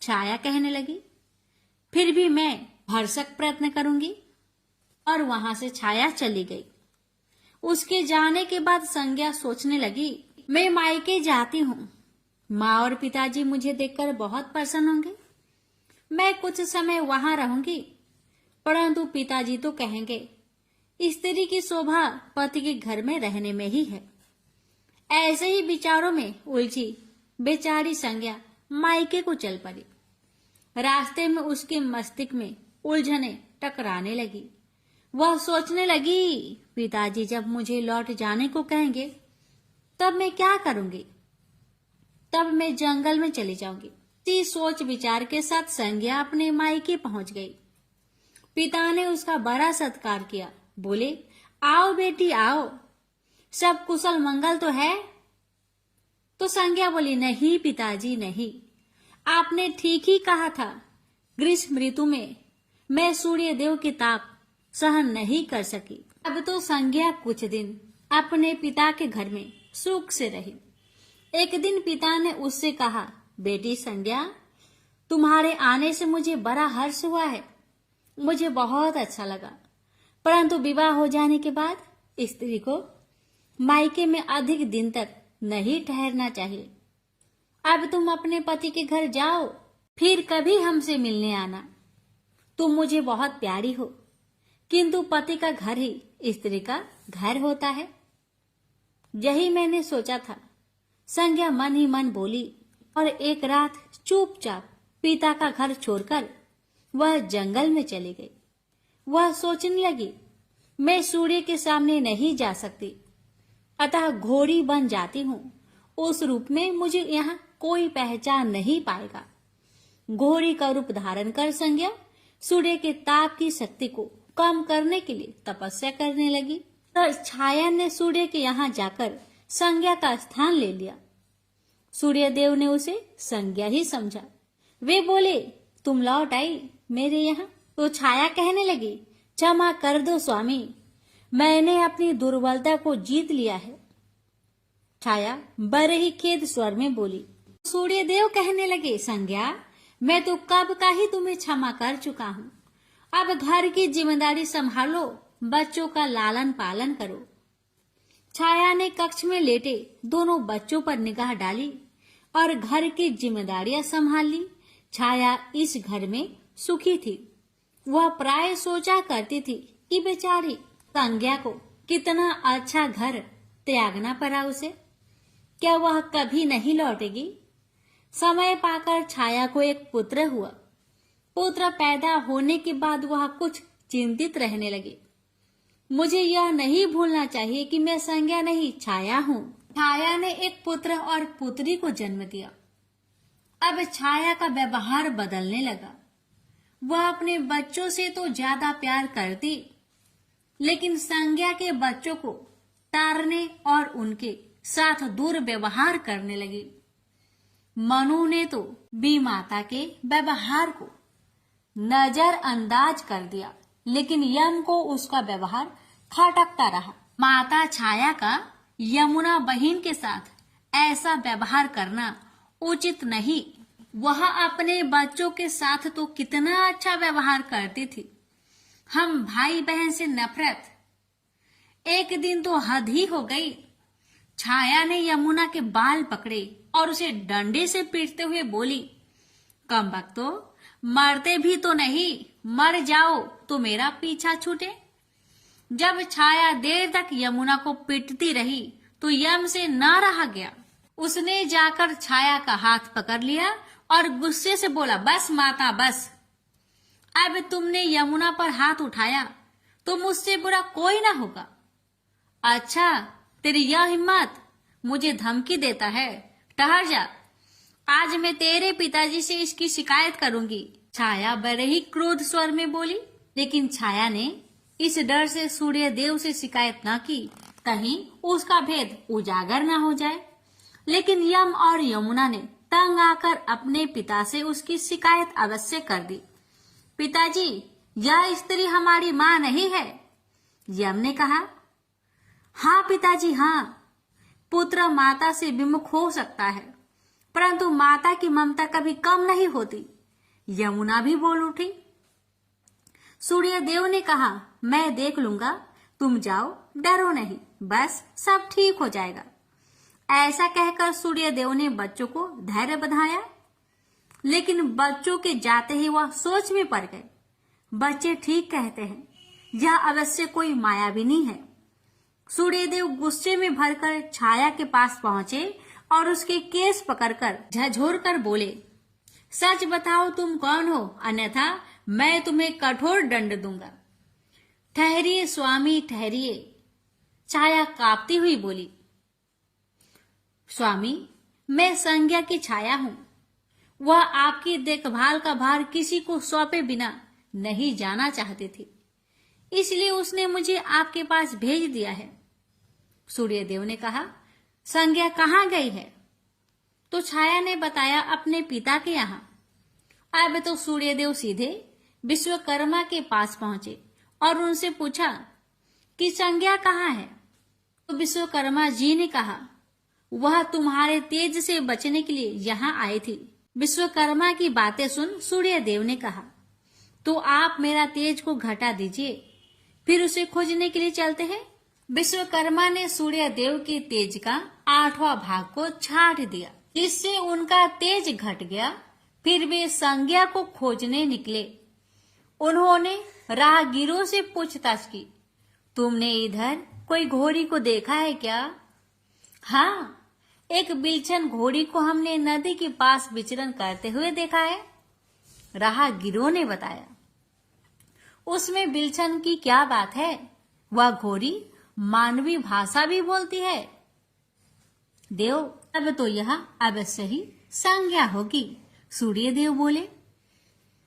छाया कहने लगी, फिर भी मैं भरसक प्रयत्न करूंगी। और वहां से छाया चली गई। उसके जाने के बाद संज्ञा सोचने लगी, मैं मायके जाती हूँ, माँ और पिताजी मुझे देखकर बहुत प्रसन्न होंगे। मैं कुछ समय वहां रहूंगी, परंतु पिताजी तो कहेंगे, स्त्री की शोभा पति के घर में रहने में ही है। ऐसे ही विचारों में उलझी बेचारी संज्ञा मायके को चल पड़ी। रास्ते में उसके मस्तिष्क में उलझने टकराने लगी। वह सोचने लगी, पिताजी जब मुझे लौट जाने को कहेंगे तब मैं क्या करूंगी? तब मैं जंगल में चली जाऊंगी। इसी सोच विचार के साथ संज्ञा अपने मायके पहुंच गई। पिता ने उसका बड़ा सत्कार किया। बोले, आओ बेटी आओ, सब कुशल मंगल तो है? तो संज्ञा बोली, नहीं पिताजी नहीं, आपने ठीक ही कहा था। ग्रीष्म ऋतु में मैं सूर्य देव की ताप सहन नहीं कर सकी। अब तो संज्ञा कुछ दिन अपने पिता के घर में सुख से रही। एक दिन पिता ने उससे कहा, बेटी संज्ञा, तुम्हारे आने से मुझे बड़ा हर्ष हुआ है, मुझे बहुत अच्छा लगा। परंतु विवाह हो जाने के बाद स्त्री को मायके में अधिक दिन तक नहीं ठहरना चाहिए। अब तुम अपने पति के घर जाओ, फिर कभी हमसे मिलने आना। तुम मुझे बहुत प्यारी हो, किंतु पति का घर ही स्त्री का घर होता है। यही मैंने सोचा था, संज्ञा मन ही मन बोली। और एक रात चुपचाप पिता का घर छोड़कर वह जंगल में चली गई। वह सोचने लगी, मैं सूर्य के सामने नहीं जा सकती, अतः घोड़ी बन जाती हूँ। उस रूप में मुझे यहाँ कोई पहचान नहीं पाएगा। घोड़ी का रूप धारण कर संज्ञा सूर्य के ताप की शक्ति को कम करने के लिए तपस्या करने लगी। तो छाया ने सूर्य के यहाँ जाकर संज्ञा का स्थान ले लिया। सूर्य देव ने उसे संज्ञा ही समझा। वे बोले, तुम लौट आई मेरे यहाँ? तो छाया कहने लगी, क्षमा कर दो स्वामी, मैंने अपनी दुर्बलता को जीत लिया है। छाया बड़े ही खेद स्वर में बोली। सूर्य देव कहने लगे, संज्ञा, मैं तो कब का ही तुम्हें क्षमा कर चुका हूँ। अब घर की जिम्मेदारी संभालो, बच्चों का लालन पालन करो। छाया ने कक्ष में लेटे दोनों बच्चों पर निगाह डाली और घर की जिम्मेदारियां संभाल ली। छाया इस घर में सुखी थी। वह प्राय सोचा करती थी कि बेचारी संज्ञा को कितना अच्छा घर त्यागना पड़ा उसे। क्या वह कभी नहीं लौटेगी? समय पाकर छाया को एक पुत्र हुआ। पुत्र पैदा होने के बाद वह कुछ चिंतित रहने लगी। मुझे यह नहीं भूलना चाहिए कि मैं संज्ञा नहीं, छाया हूँ। छाया ने एक पुत्र और पुत्री को जन्म दिया। अब छाया का व्यवहार बदलने लगा। वह अपने बच्चों से तो ज्यादा प्यार करती, लेकिन संज्ञा के बच्चों को तारने और उनके साथ दुर्व्यवहार करने लगी। मनु ने तो बी माता के व्यवहार को नजरअंदाज कर दिया, लेकिन यम को उसका व्यवहार खटकता रहा। माता छाया का यमुना बहन के साथ ऐसा व्यवहार करना उचित नहीं। वह अपने बच्चों के साथ तो कितना अच्छा व्यवहार करती थी। हम भाई बहन से नफरत, एक दिन तो हद ही हो गई। छाया ने यमुना के बाल पकड़े और उसे डंडे से पीटते हुए बोली, कमबख्तों, मरते भी तो नहीं, मर जाओ तो मेरा पीछा छूटे। जब छाया देर तक यमुना को पीटती रही तो यम से न रहा गया। उसने जाकर छाया का हाथ पकड़ लिया और गुस्से से बोला, बस माता बस, अब तुमने यमुना पर हाथ उठाया तो मुझसे बुरा कोई ना होगा। अच्छा, तेरी यह हिम्मत, मुझे धमकी देता है? ठहर जा, आज मैं तेरे पिताजी से इसकी शिकायत करूंगी। छाया बड़े ही क्रोध स्वर में बोली। लेकिन छाया ने इस डर से सूर्य देव से शिकायत न की, कहीं उसका भेद उजागर न हो जाए। लेकिन यम और यमुना ने तंग आकर अपने पिता से उसकी शिकायत अवश्य कर दी। पिताजी, यह स्त्री हमारी माँ नहीं है। यम ने कहा, हाँ पिताजी हाँ, पुत्र माता से विमुख हो सकता है, परंतु माता की ममता कभी कम नहीं होती। यमुना भी बोल उठी। सूर्य देव ने कहा, मैं देख लूंगा, तुम जाओ, डरो नहीं, बस सब ठीक हो जाएगा। ऐसा कहकर सूर्य देव ने बच्चों को धैर्य बंधाया। लेकिन बच्चों के जाते ही वह सोच में पड़ गए। बच्चे ठीक कहते हैं, यह अवश्य कोई मायाविनी है। सूर्यदेव गुस्से में भरकर छाया के पास पहुंचे और उसके केस पकड़कर झकझोरकर बोले, सच बताओ तुम कौन हो, अन्यथा मैं तुम्हें कठोर दंड दूंगा। ठहरिए स्वामी ठहरिए, छाया कांपती हुई बोली। स्वामी, मैं संज्ञा की छाया हूं। वह आपकी देखभाल का भार किसी को सौंपे बिना नहीं जाना चाहती थी, इसलिए उसने मुझे आपके पास भेज दिया है। सूर्यदेव ने कहा, संज्ञा कहाँ गई है? तो छाया ने बताया, अपने पिता के यहाँ। अब तो सूर्यदेव सीधे विश्वकर्मा के पास पहुंचे और उनसे पूछा कि संज्ञा कहाँ है? तो विश्वकर्मा जी ने कहा, वह तुम्हारे तेज से बचने के लिए यहाँ आई थी। विश्वकर्मा की बातें सुन सूर्यदेव ने कहा, तो आप मेरा तेज को घटा दीजिए, फिर उसे खोजने के लिए चलते हैं। विश्वकर्मा ने सूर्यदेव के तेज का 8वां भाग को छाट दिया, जिससे उनका तेज घट गया। फिर वे संज्ञा को खोजने निकले। उन्होंने राहगीरों से पूछताछ की, तुमने इधर कोई घोड़ी को देखा है क्या? हाँ, एक बिलछन घोड़ी को हमने नदी के पास विचरण करते हुए देखा है, राहगीरों ने बताया। उसमें बिलछन की क्या बात है? वह घोड़ी मानवी भाषा भी बोलती है। देव, अब तो यह अवश्य ही संज्ञा होगी, सूर्यदेव बोले।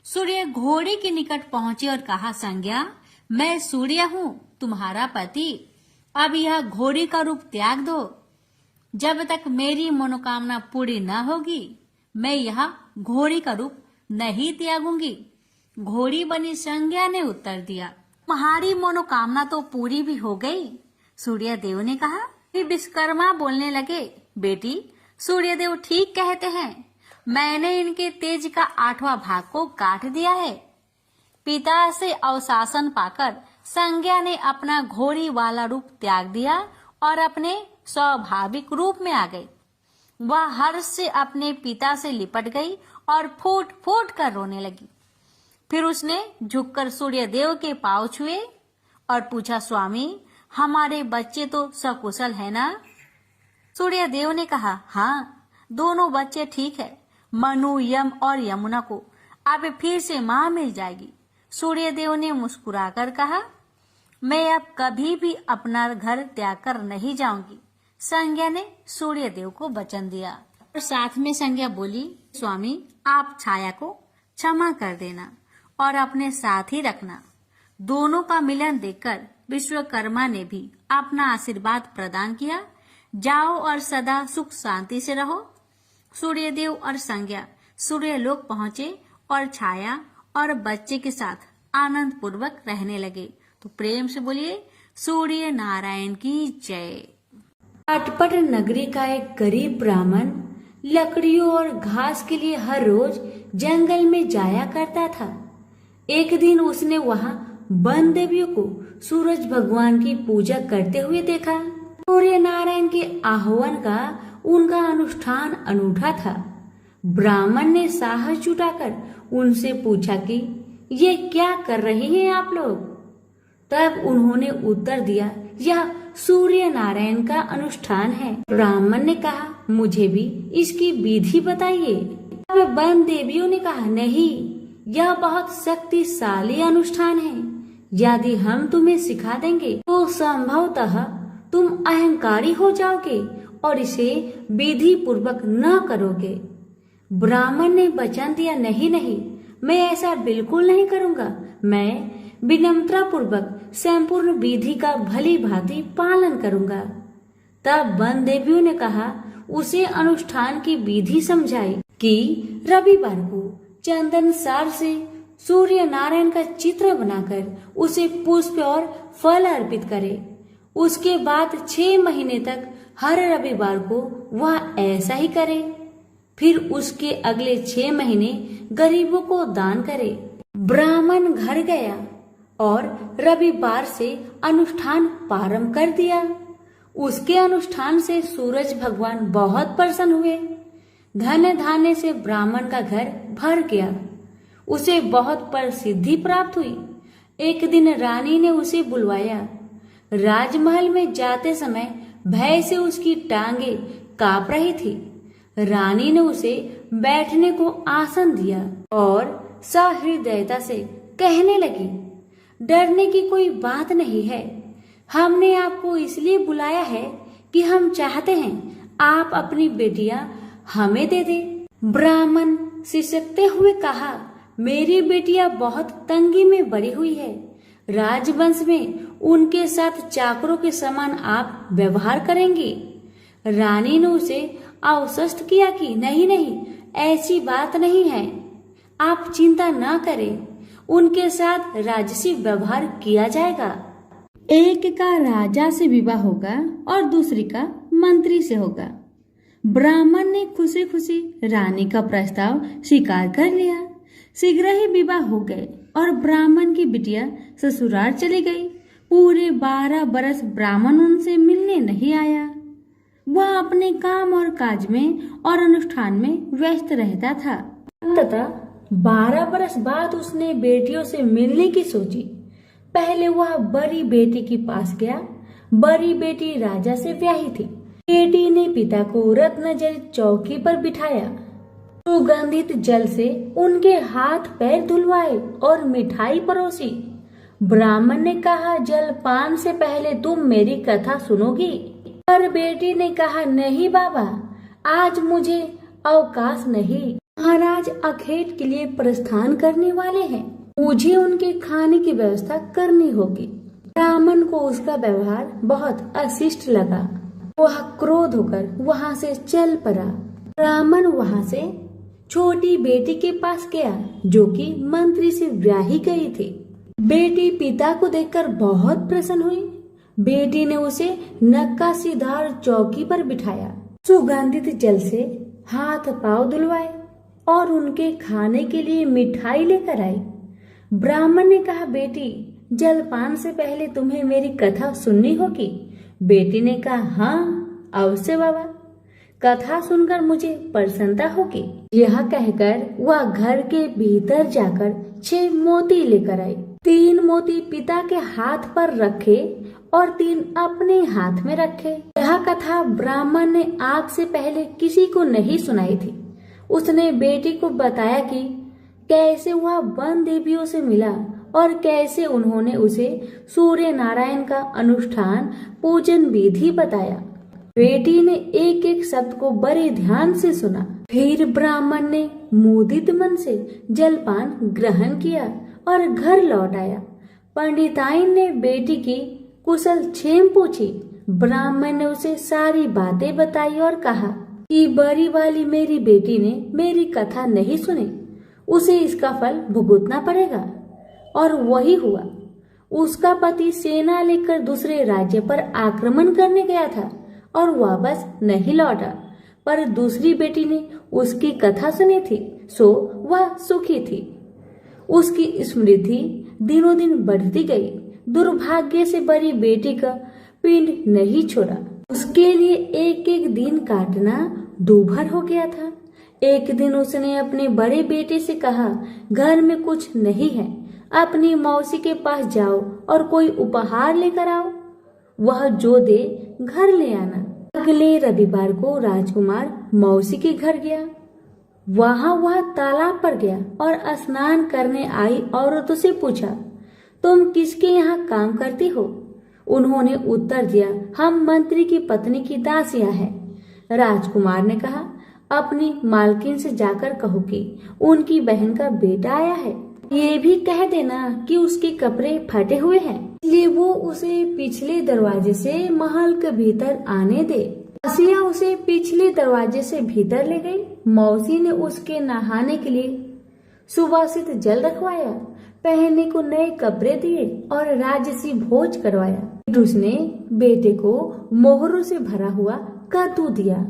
सूर्य घोड़ी के निकट पहुंचे और कहा, संज्ञा, मैं सूर्य हूँ, तुम्हारा पति। अब यह घोड़ी का रूप त्याग दो। जब तक मेरी मनोकामना पूरी न होगी, मैं यह घोड़ी का रूप नहीं त्यागूंगी। घोड़ी बनी संज्ञा ने उत्तर दिया, तुम्हारी मनोकामना तो पूरी भी हो गई। सूर्यदेव ने कहा। फिर विश्वकर्मा बोलने लगे, बेटी, सूर्यदेव ठीक कहते हैं, मैंने इनके तेज का 8वां भाग को काट दिया है। पिता से अवशासन पाकर संज्ञा ने अपना घोड़ी वाला रूप त्याग दिया और अपने स्वाभाविक रूप में आ गई। वह हर्ष से अपने पिता से लिपट गई और फूट फूट कर रोने लगी। फिर उसने झुककर सूर्यदेव के पांव छुए और पूछा, स्वामी, हमारे बच्चे तो सकुशल है ना? सूर्यदेव ने कहा, हाँ, दोनों बच्चे ठीक है। मनु, यम और यमुना को अब फिर से माँ मिल जाएगी। सूर्यदेव ने मुस्कुराकर कहा, मैं अब कभी भी अपना घर त्याग कर नहीं जाऊंगी। संज्ञा ने सूर्यदेव को वचन दिया और साथ में संज्ञा बोली, स्वामी, आप छाया को क्षमा कर देना और अपने साथ ही रखना। दोनों का मिलन देखकर विश्वकर्मा ने भी अपना आशीर्वाद प्रदान किया। जाओ और सदा सुख शांति से रहो। सूर्यदेव और संज्ञा सूर्यलोक पहुंचे और छाया और बच्चे के साथ आनंद पूर्वक रहने लगे। तो प्रेम से बोलिए, सूर्य नारायण की जय। अटपट नगरी का एक गरीब ब्राह्मण लकड़ियों और घास के लिए हर रोज जंगल में जाया करता था। एक दिन उसने वहां वन देवियों को सूरज भगवान की पूजा करते हुए देखा। सूर्य नारायण के आह्वान का उनका अनुष्ठान अनूठा था। ब्राह्मण ने साहस जुटाकर उनसे पूछा कि ये क्या कर रहे हैं आप लोग। तब उन्होंने उत्तर दिया, यह सूर्य नारायण का अनुष्ठान है। ब्राह्मण ने कहा, मुझे भी इसकी विधि बताइए। तब वन देवियों ने कहा, नहीं, यह बहुत शक्तिशाली अनुष्ठान है। यदि हम तुम्हें सिखा देंगे तो संभवतः तुम अहंकारी हो जाओगे और इसे विधि पूर्वक न करोगे। ब्राह्मण ने वचन दिया, नहीं नहीं, मैं ऐसा बिल्कुल नहीं करूंगा। मैं विनम्रता पूर्वक संपूर्ण विधि का भली भांति पालन करूंगा। तब वन देवियों ने कहा, उसे अनुष्ठान की विधि समझाई कि रविवार को चंदन सार से सूर्य नारायण का चित्र बनाकर उसे पुष्प और फल अर्पित करे। उसके बाद 6 महीने तक हर रविवार को वह ऐसा ही करे। फिर उसके अगले 6 महीने गरीबों को दान करे। ब्राह्मण घर गया और रविवार से अनुष्ठान प्रारंभ कर दिया। उसके अनुष्ठान से सूरज भगवान बहुत प्रसन्न हुए। धन धान्य से ब्राह्मण का घर भर गया। उसे बहुत प्रसिद्धि प्राप्त हुई। एक दिन रानी ने उसे बुलवाया। राजमहल में जाते समय भय से उसकी टांगे कांप रही थी। रानी ने उसे बैठने को आसन दिया और सहृदयता से कहने लगी, डरने की कोई बात नहीं है। हमने आपको इसलिए बुलाया है कि हम चाहते हैं आप अपनी बेटियां हमें दे दे। ब्राह्मण सिसकते हुए कहा, मेरी बेटियां बहुत तंगी में बड़ी हुई है। राजवंश में उनके साथ चाकरों के समान आप व्यवहार करेंगी। रानी ने उसे आश्वस्त किया कि नहीं नहीं, ऐसी बात नहीं है, आप चिंता न करें, उनके साथ राजसी व्यवहार किया जाएगा। एक का राजा से विवाह होगा और दूसरी का मंत्री से होगा। ब्राह्मण ने खुशी खुशी रानी का प्रस्ताव स्वीकार कर लिया। शीघ्र ही विवाह हो गए और ब्राह्मण की बिटिया ससुराल चली गई। पूरे 12 बरस ब्राह्मण उनसे मिलने नहीं आया। वह अपने काम और काज में और अनुष्ठान में व्यस्त रहता था। तथा 12 बरस बाद उसने बेटियों से मिलने की सोची। पहले वह बड़ी बेटी के पास गया। बड़ी बेटी राजा से ब्याही थी। बेटी ने पिता को रत्नजड़ित चौकी पर बिठाया। सुगंधित जल से उनके हाथ पैर धुलवाए और मिठाई परोसी। ब्राह्मण ने कहा, जलपान से पहले तुम मेरी कथा सुनोगी? पर बेटी ने कहा, नहीं बाबा, आज मुझे अवकाश नहीं। महाराज अखेट के लिए प्रस्थान करने वाले हैं। मुझे उनके खाने की व्यवस्था करनी होगी। ब्राह्मण को उसका व्यवहार बहुत अशिष्ट लगा। वह क्रोध होकर वहां से चल पड़ा। ब्राह्मण वहां से छोटी बेटी के पास गया जो कि मंत्री से ब्याही गई थी। बेटी पिता को देखकर बहुत प्रसन्न हुई। बेटी ने उसे नक्काशीदार चौकी पर बिठाया। सुगंधित जल से हाथ पांव धुलवाए और उनके खाने के लिए मिठाई लेकर आई। ब्राह्मण ने कहा, बेटी, जलपान से पहले तुम्हें मेरी कथा सुननी होगी। बेटी ने कहा, हाँ अवश्य बाबा, कथा सुनकर मुझे प्रसन्नता होगी। यह कहकर वह घर के भीतर जाकर 6 मोती लेकर आई। 3 मोती पिता के हाथ पर रखे और 3 अपने हाथ में रखे। यह कथा ब्राह्मण ने आग से पहले किसी को नहीं सुनाई थी। उसने बेटी को बताया कि कैसे वह वन देवियों से मिला और कैसे उन्होंने उसे सूर्य नारायण का अनुष्ठान पूजन विधि बताया। बेटी ने एक एक शब्द को बड़े ध्यान से सुना। फिर ब्राह्मण ने मुदित मन से जलपान ग्रहण किया और घर लौट आया। पंडिताइन ने बेटी की कुशल क्षेम पूछी। ब्राह्मण ने उसे सारी बातें बताई और कहा कि बड़ी वाली मेरी बेटी ने मेरी कथा नहीं सुनी, उसे इसका फल भुगतना पड़ेगा। और वही हुआ। उसका पति सेना लेकर दूसरे राज्य पर आक्रमण करने गया था और वापस नहीं लौटा, पर दूसरी बेटी ने उसकी कथा सुनी थी, सो वह सुखी थी। उसकी समृद्धि दिनों दिन बढ़ती गई। दुर्भाग्य से बड़ी बेटी का पिंड नहीं छोड़ा। उसके लिए एक एक दिन काटना दूभर हो गया था। एक दिन उसने अपने बड़े बेटे से कहा, घर में कुछ नहीं है, अपनी मौसी के पास जाओ और कोई उपहार लेकर आओ, वह जो दे घर ले आना। अगले रविवार को राजकुमार मौसी के घर गया। वहां वह तालाब पर गया और स्नान करने आई औरतों से पूछा, तुम किसके यहाँ काम करती हो? उन्होंने उत्तर दिया, हम मंत्री की पत्नी की दासियां हैं। राजकुमार ने कहा, अपनी मालकिन से जाकर कहो कि उनकी बहन का बेटा आया है। ये भी कह देना कि उसके कपड़े फटे हुए हैं, इसलिए वो उसे पिछले दरवाजे से महल के भीतर आने दे। दासिया उसे पिछले दरवाजे से भीतर ले गई। मौसी ने उसके नहाने के लिए सुवासित जल रखवाया, पहनने को नए कपड़े दिए और राजसी भोज करवाया। फिर उसने बेटे को मोहरों से भरा हुआ कद्दू दिया।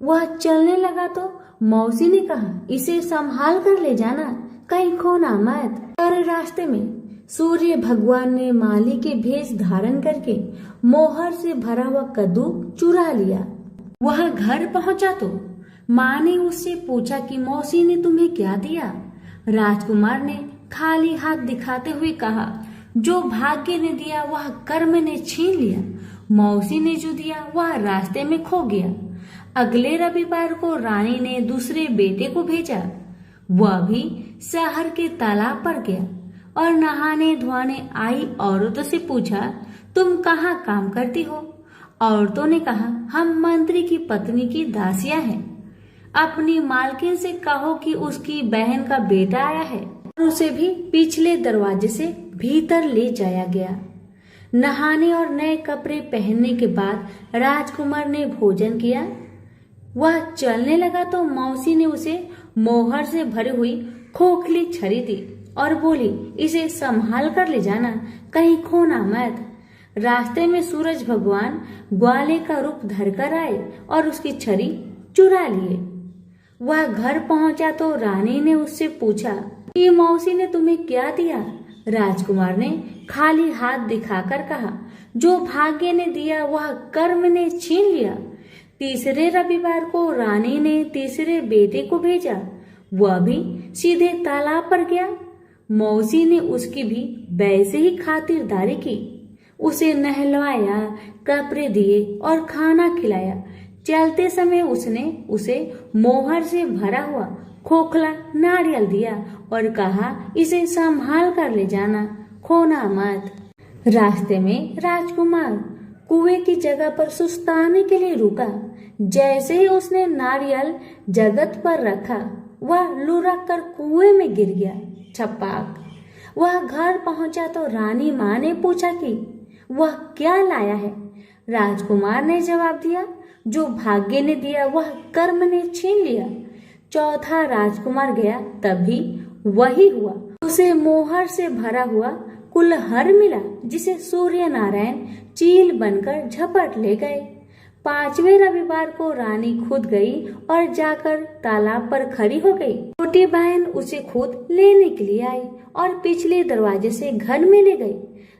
वह चलने लगा तो मौसी ने कहा, इसे संभाल कर ले जाना, कहीं खोना मत। और रास्ते में सूर्य भगवान ने माली के भेष धारण करके मोहर से भरा हुआ कद्दू चुरा लिया। वह घर पहुंचा तो माँ ने उससे पूछा कि मौसी ने तुम्हें क्या दिया? राजकुमार ने खाली हाथ दिखाते हुए कहा, जो भाग्य ने दिया वह कर्म ने छीन लिया, मौसी ने जो दिया वह रास्ते में खो गया। अगले रविवार को रानी ने दूसरे बेटे को भेजा। वह भी शहर के तालाब पर गया और नहाने धोने आई औरतों से पूछा, तुम कहाँ काम करती हो? औरतों ने कहा, हम मंत्री की पत्नी की दासियां हैं। अपनी मालकिन से कहो कि उसकी बहन का बेटा आया है। और उसे भी पिछले दरवाजे से भीतर ले जाया गया। नहाने और नए कपड़े पहनने के बाद राजकुमार ने भोजन किया। वह चलने लगा तो मौसी ने उसे मोहर से भरी हुई खोखली छड़ी दी और बोली, इसे संभाल कर ले जाना, कहीं खोना मत। रास्ते में सूरज भगवान ग्वाले का रूप धरकर आए और उसकी छड़ी चुरा लिए। वह घर पहुंचा तो रानी ने उससे पूछा, ये मौसी ने तुम्हें क्या दिया? राजकुमार ने खाली हाथ दिखाकर कहा, जो भाग्य ने दिया वह कर्म ने छीन लिया। तीसरे रविवार को रानी ने तीसरे बेटे को भेजा। वह भी सीधे तालाब पर गया। मौसी ने उसकी भी वैसे ही खातिरदारी की। उसे नहलवाया, कपड़े दिए और खाना खिलाया। चलते समय उसने उसे मोहर से भरा हुआ खोखला नारियल दिया और कहा, इसे संभाल कर ले जाना, खोना मत। रास्ते में राजकुमार कुएं की जगह पर सुस्ताने के लिए रुका। जैसे ही उसने नारियल जगत पर रखा, वह लुढ़क कर कुएं में गिर गया। छपाक। वह घर पहुंचा तो रानी माँ ने पूछा कि वह क्या लाया है। राजकुमार ने जवाब दिया, जो भाग्य ने दिया वह कर्म ने छीन लिया। चौथा राजकुमार गया, तभी वही हुआ। उसे मोहर से भरा हुआ कुल्हड़ मिला, जिसे सूर्य नारायण चील बनकर झपट ले गए। पांचवें रविवार को रानी खुद गई और जाकर तालाब पर खड़ी हो गई। छोटी बहन उसे खुद लेने के लिए आई और पिछले दरवाजे से घर में ले गई।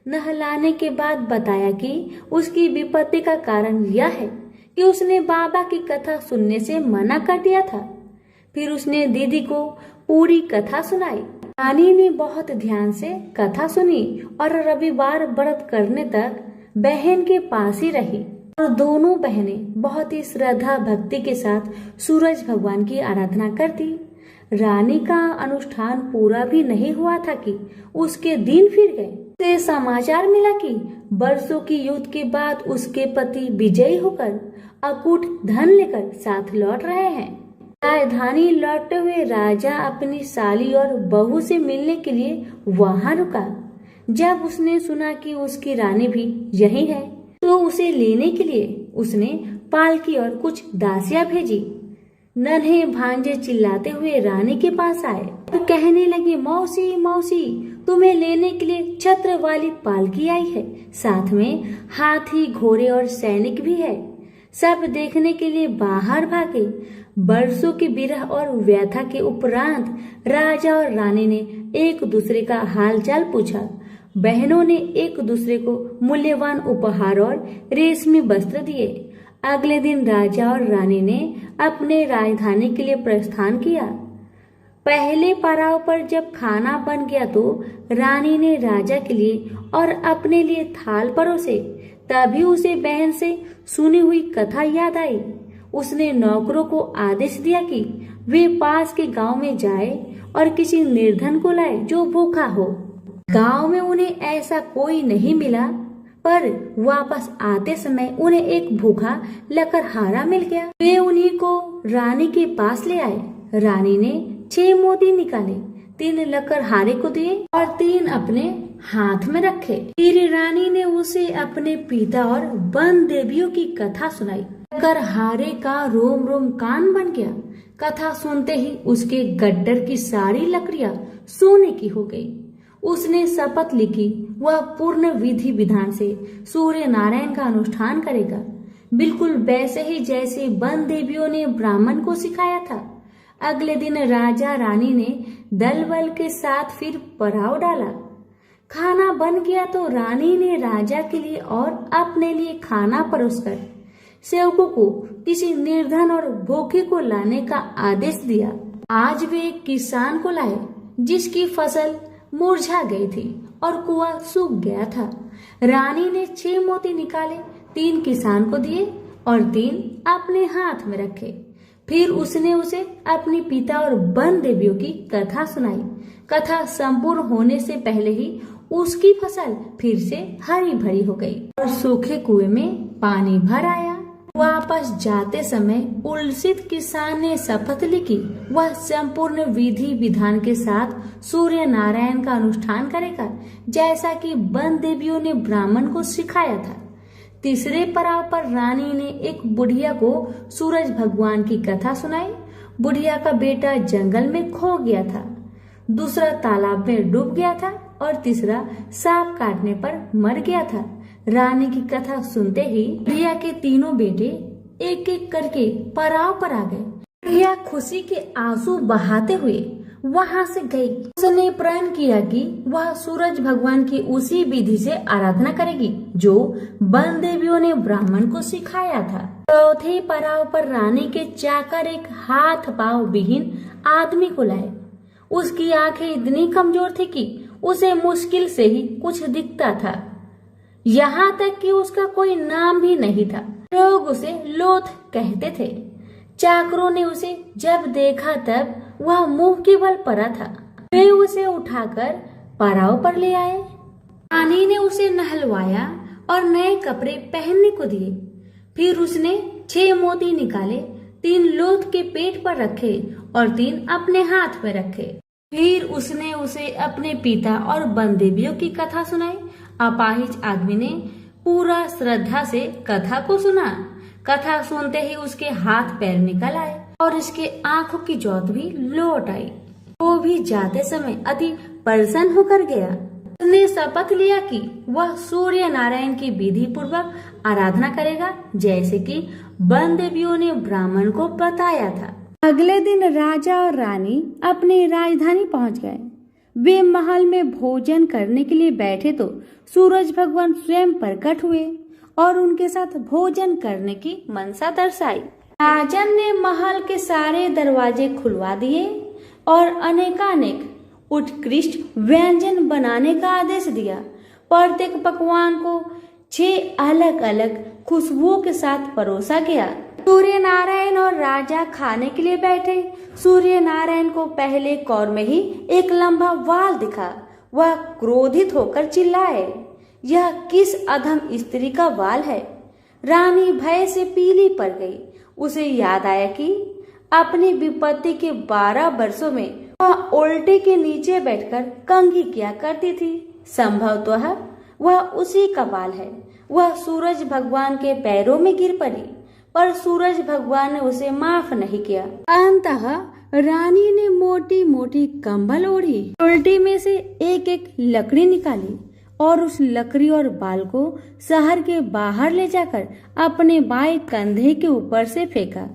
नहलाने के बाद बताया कि उसकी विपत्ति का कारण यह है कि उसने बाबा की कथा सुनने से मना कर दिया था। फिर उसने दीदी को पूरी कथा सुनाई। रानी ने बहुत ध्यान से कथा सुनी और रविवार व्रत करने तक बहन के पास ही रही। और दोनों बहनें बहुत ही श्रद्धा भक्ति के साथ सूरज भगवान की आराधना करती। रानी का अनुष्ठान पूरा भी नहीं हुआ था कि उसके दिन फिर गए। से समाचार मिला कि वर्षों की युद्ध के बाद उसके पति विजयी होकर अकूट धन लेकर साथ लौट रहे हैं। राजधानी लौटते हुए राजा अपनी साली और बहू से मिलने के लिए वहां रुका। जब उसने सुना कि उसकी रानी भी यही है, तो उसे लेने के लिए उसने पालकी और कुछ दासियां भेजी। नन्हे भांजे चिल्लाते हुए रानी के पास आए और कहने लगे, मौसी मौसी, तुम्हें लेने के लिए छत्र वाली पालकी आई है, साथ में हाथी, घोड़े और सैनिक भी है। सब देखने के लिए बाहर भागे। बरसों की विरह और व्यथा के उपरांत राजा और रानी ने एक दूसरे का हालचाल पूछा। बहनों ने एक दूसरे को मूल्यवान उपहार और रेशमी वस्त्र दिए। अगले दिन राजा और रानी ने अपने राजधानी के लिए प्रस्थान किया। पहले पड़ाव पर जब खाना बन गया तो रानी ने राजा के लिए और अपने लिए थाल परोसे। तभी उसे बहन से सुनी हुई कथा याद आई। उसने नौकरों को आदेश दिया कि वे पास के गांव में जाए और किसी निर्धन को लाए जो भूखा हो। गांव में उन्हें ऐसा कोई नहीं मिला, पर वापस आते समय उन्हें एक भूखा लकड़हारा मिल गया। वे उन्हीं को रानी के पास ले आए। रानी ने 6 मोती निकाले, 3 लकड़हारे को दिए और 3 अपने हाथ में रखे। फिर रानी ने उसे अपने पिता और वन देवियों की कथा सुनाई। लकड़हारे का रोम रोम कान बन गया। कथा सुनते ही उसके गड्ढर की सारी लकड़ियां सोने की हो गई। उसने शपथ ली कि वह पूर्ण विधि विधान से सूर्य नारायण का अनुष्ठान करेगा, बिल्कुल वैसे ही जैसे वन देवियों ने ब्राह्मण को सिखाया था। अगले दिन राजा रानी ने दल बल के साथ फिर पड़ाव डाला। खाना बन गया तो रानी ने राजा के लिए और अपने लिए खाना परोसकर सेवकों को किसी निर्धन और भूखे को लाने का आदेश दिया। आज वे एक किसान को लाए जिसकी फसल मुरझा गई थी और कुआं सूख गया था। रानी ने 6 मोती निकाले, 3 किसान को दिए और 3 अपने हाथ में रखे। फिर उसने उसे अपने पिता और वन देवियों की कथा सुनाई। कथा संपूर्ण होने से पहले ही उसकी फसल फिर से हरी भरी हो गई और सूखे कुएं में पानी भर आया। वापस जाते समय उल्सित किसान ने शपथ ली कि वह संपूर्ण विधि विधान के साथ सूर्य नारायण का अनुष्ठान करेगा, जैसा कि वन देवियों ने ब्राह्मण को सिखाया था। तीसरे पड़ाव पर रानी ने एक बुढ़िया को सूरज भगवान की कथा सुनाई। बुढ़िया का बेटा जंगल में खो गया था, दूसरा तालाब में डूब गया था और तीसरा सांप काटने पर मर गया था। रानी की कथा सुनते ही बुढ़िया के तीनों बेटे एक एक करके पड़ाव पर आ गए। बुढ़िया खुशी के आंसू बहाते हुए वहां से गई। उसने प्रण किया कि वह सूरज भगवान की उसी विधि से आराधना करेगी जो वन देवियों ने ब्राह्मण को सिखाया था। चौथे पड़ाव पर रानी के चाकर एक हाथ पांव विहीन आदमी को लाए। उसकी आंखें इतनी कमजोर थी कि उसे मुश्किल से ही कुछ दिखता था। यहाँ तक कि उसका कोई नाम भी नहीं था। लोग उसे लोथ कहते थे। चाकरों ने उसे जब देखा तब वह मुंह के बल पड़ा था। वे उसे उठाकर पड़ाव पर ले आए। रानी ने उसे नहलवाया और नए कपड़े पहनने को दिए। फिर उसने 6 मोती निकाले, 3 लोथ के पेट पर रखे और 3 अपने हाथ में रखे। फिर उसने उसे अपने पिता और वन देवियों की कथा सुनाई। अपाहिज आदमी ने पूरा श्रद्धा से कथा को सुना। कथा सुनते ही उसके हाथ पैर निकल आए और इसके आंखों की ज्योत भी लौट आई। वो भी जाते समय अति प्रसन्न होकर गया। उसने शपथ लिया कि वह सूर्य नारायण की विधि पूर्वक आराधना करेगा, जैसे कि वन देवियों ने ब्राह्मण को बताया था। अगले दिन राजा और रानी अपनी राजधानी पहुंच गए। वे महल में भोजन करने के लिए बैठे तो सूरज भगवान स्वयं प्रकट हुए और उनके साथ भोजन करने की मनसा दर्शाई। राजन ने महल के सारे दरवाजे खुलवा दिए और अनेकानेक उत्कृष्ट व्यंजन बनाने का आदेश दिया। प्रत्येक पकवान को 6 अलग अलग खुशबुओं के साथ परोसा गया। सूर्य नारायण और राजा खाने के लिए बैठे। सूर्य नारायण को पहले कौर में ही एक लंबा वाल दिखा। वह क्रोधित होकर चिल्लाए, यह किस अधम स्त्री का वाल है? रानी भय से पीली पड़ गई। उसे याद आया कि अपनी विपत्ति के 12 वर्षों में वह उल्टे के नीचे बैठकर कंघी किया करती थी। संभवतः वह उसी का बाल है। वह सूरज भगवान के पैरों में गिर पड़ी, पर सूरज भगवान ने उसे माफ नहीं किया। अंततः रानी ने मोटी मोटी कंबल ओढ़ी, उल्टी में से एक एक लकड़ी निकाली और उस लकड़ी और बाल को शहर के बाहर ले जाकर अपने बाएं कंधे के ऊपर से फेंका।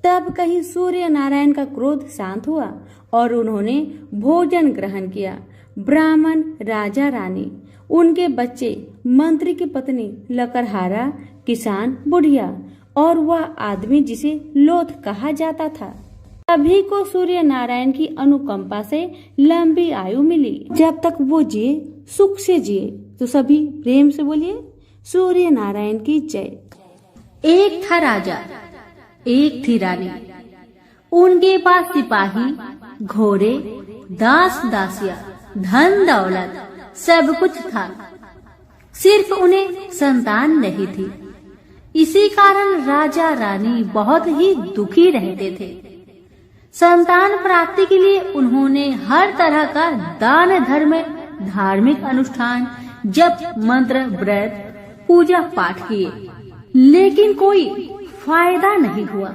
तब कहीं सूर्य नारायण का क्रोध शांत हुआ और उन्होंने भोजन ग्रहण किया। ब्राह्मण, राजा, रानी, उनके बच्चे, मंत्री की पत्नी, लकड़हारा, किसान, बुढ़िया और वह आदमी जिसे लोथ कहा जाता था। सभी को सूर्य नारायण की अनुकंपा से लंबी आयु मिली। जब तक वो जिए सुख से जिए। तो सभी प्रेम से बोलिए सूर्य नारायण की जय। एक था राजा, एक थी रानी। उनके पास सिपाही, घोड़े, दास दासियां, धन दौलत सब कुछ था। सिर्फ उन्हें संतान नहीं थी। इसी कारण राजा रानी बहुत ही दुखी रहते थे। संतान प्राप्ति के लिए उन्होंने हर तरह का दान धर्म, धार्मिक अनुष्ठान, जप मंत्र, व्रत, पूजा पाठ किए, लेकिन कोई फायदा नहीं हुआ।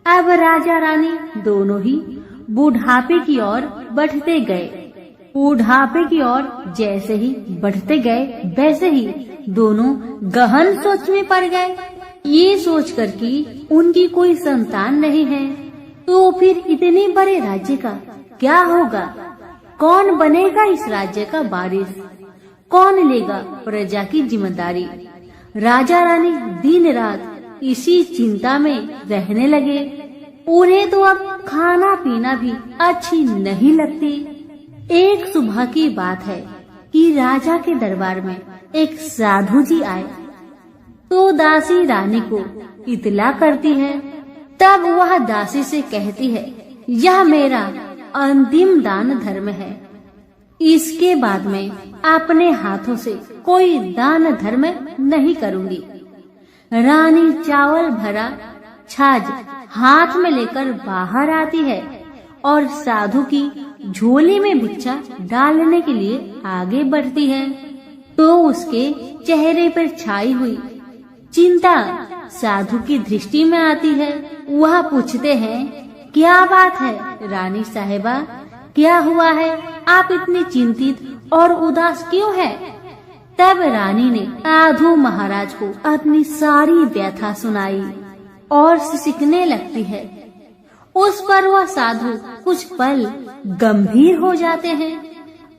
अब राजा रानी दोनों ही बुढ़ापे की ओर बढ़ते गए। बुढ़ापे की ओर जैसे ही बढ़ते गए वैसे ही दोनों गहन सोच में पड़ गए। ये सोचकर कि उनकी कोई संतान नहीं है तो फिर इतने बड़े राज्य का क्या होगा? कौन बनेगा इस राज्य का वारिस? कौन लेगा प्रजा की जिम्मेदारी? राजा रानी दिन रात इसी चिंता में रहने लगे। उन्हें तो अब खाना पीना भी अच्छी नहीं लगती। एक सुबह की बात है कि राजा के दरबार में एक साधु जी आए तो दासी रानी को इतला करती है। तब वह दासी से कहती है, यह मेरा अंतिम दान धर्म है। इसके बाद में अपने हाथों से कोई दान धर्म नहीं करूंगी। रानी चावल भरा छाछ हाथ में लेकर बाहर आती है और साधु की झोली में भिक्षा डालने के लिए आगे बढ़ती है तो उसके चेहरे पर छाई हुई चिंता साधु की दृष्टि में आती है। वह पूछते हैं, क्या बात है रानी साहिबा, क्या हुआ है? आप इतनी चिंतित और उदास क्यों हैं? तब रानी ने साधु महाराज को अपनी सारी व्यथा सुनाई और सिसकने लगती है। उस पर वह साधु कुछ पल गंभीर हो जाते हैं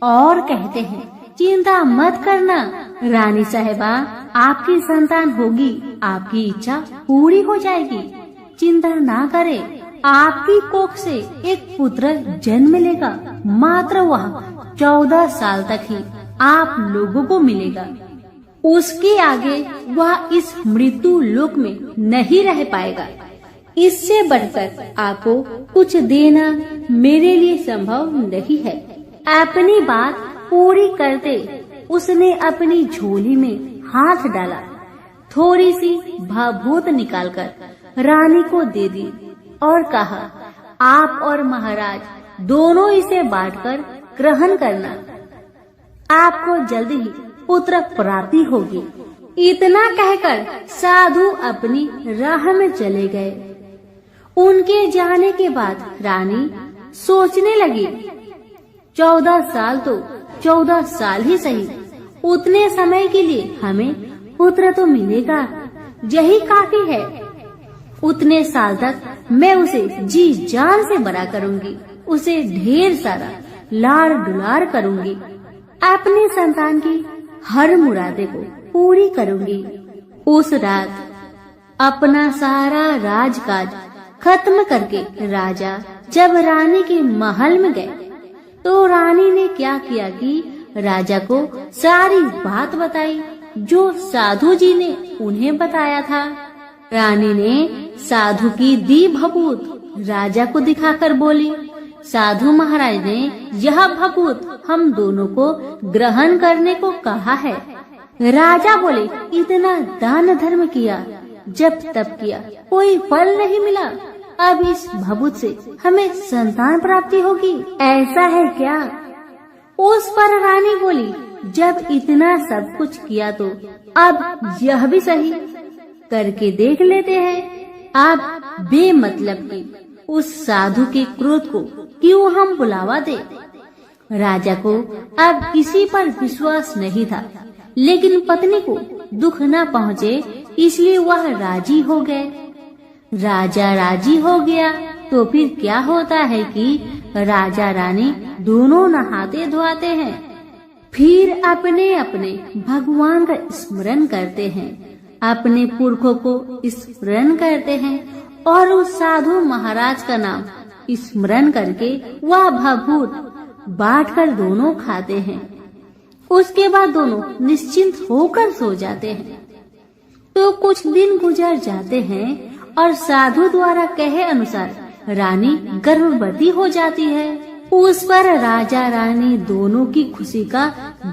और कहते हैं, चिंता मत करना रानी साहिबा, आपकी संतान होगी, आपकी इच्छा पूरी हो जाएगी। चिंता ना करें, आपकी कोख से एक पुत्र जन्म लेगा। मात्र वह 14 साल तक ही आप लोगों को मिलेगा। उसके आगे वह इस मृत्यु लोक में नहीं रह पाएगा। इससे बढ़कर आपको कुछ देना मेरे लिए संभव नहीं है। अपनी बात पूरी करते उसने अपनी झोली में हाथ डाला, थोड़ी सी भाभूत निकालकर रानी को दे दी और कहा, आप और महाराज दोनों इसे बांटकर ग्रहण करना, आपको जल्दी ही पुत्र प्राप्ति होगी। इतना कहकर साधु अपनी राह में चले गए। उनके जाने के बाद रानी सोचने लगी, 14 साल तो 14 साल ही सही, उतने समय के लिए हमें पुत्र तो मिलेगा, यही काफी है। उतने साल तक मैं उसे जी जान से बड़ा करूंगी, उसे ढेर सारा लाड़ दुलार करूंगी, अपनी संतान की हर मुरादे को पूरी करूंगी। उस रात अपना सारा राजकाज खत्म करके राजा जब रानी के महल में गए तो रानी ने क्या किया कि राजा को सारी बात बताई जो साधु जी ने उन्हें बताया था। रानी ने साधु की दी भभूत राजा को दिखाकर बोली, साधु महाराज ने यह भभूत हम दोनों को ग्रहण करने को कहा है। राजा बोले, इतना दान धर्म किया, जब तब किया, कोई फल नहीं मिला, अब इस भभूत से हमें संतान प्राप्ति होगी, ऐसा है क्या? उस पर रानी बोली, जब इतना सब कुछ किया तो अब यह भी सही करके देख लेते हैं। आप बेमतलब की उस साधु के क्रोध को क्यों हम बुलावा दे? राजा को अब किसी पर विश्वास नहीं था, लेकिन पत्नी को दुख न पहुँचे इसलिए वह राजी हो गए। राजा राजी हो गया तो फिर क्या होता है कि राजा रानी दोनों नहाते धोआते हैं, फिर अपने अपने भगवान का स्मरण करते हैं, अपने पुरखों को स्मरण करते हैं और उस साधु महाराज का नाम स्मरण करके वह भभूत बांटकर दोनों खाते हैं। उसके बाद दोनों निश्चिंत होकर सो जाते हैं। तो कुछ दिन गुजर जाते हैं और साधु द्वारा कहे अनुसार रानी गर्भवती हो जाती है। उस पर राजा रानी दोनों की खुशी का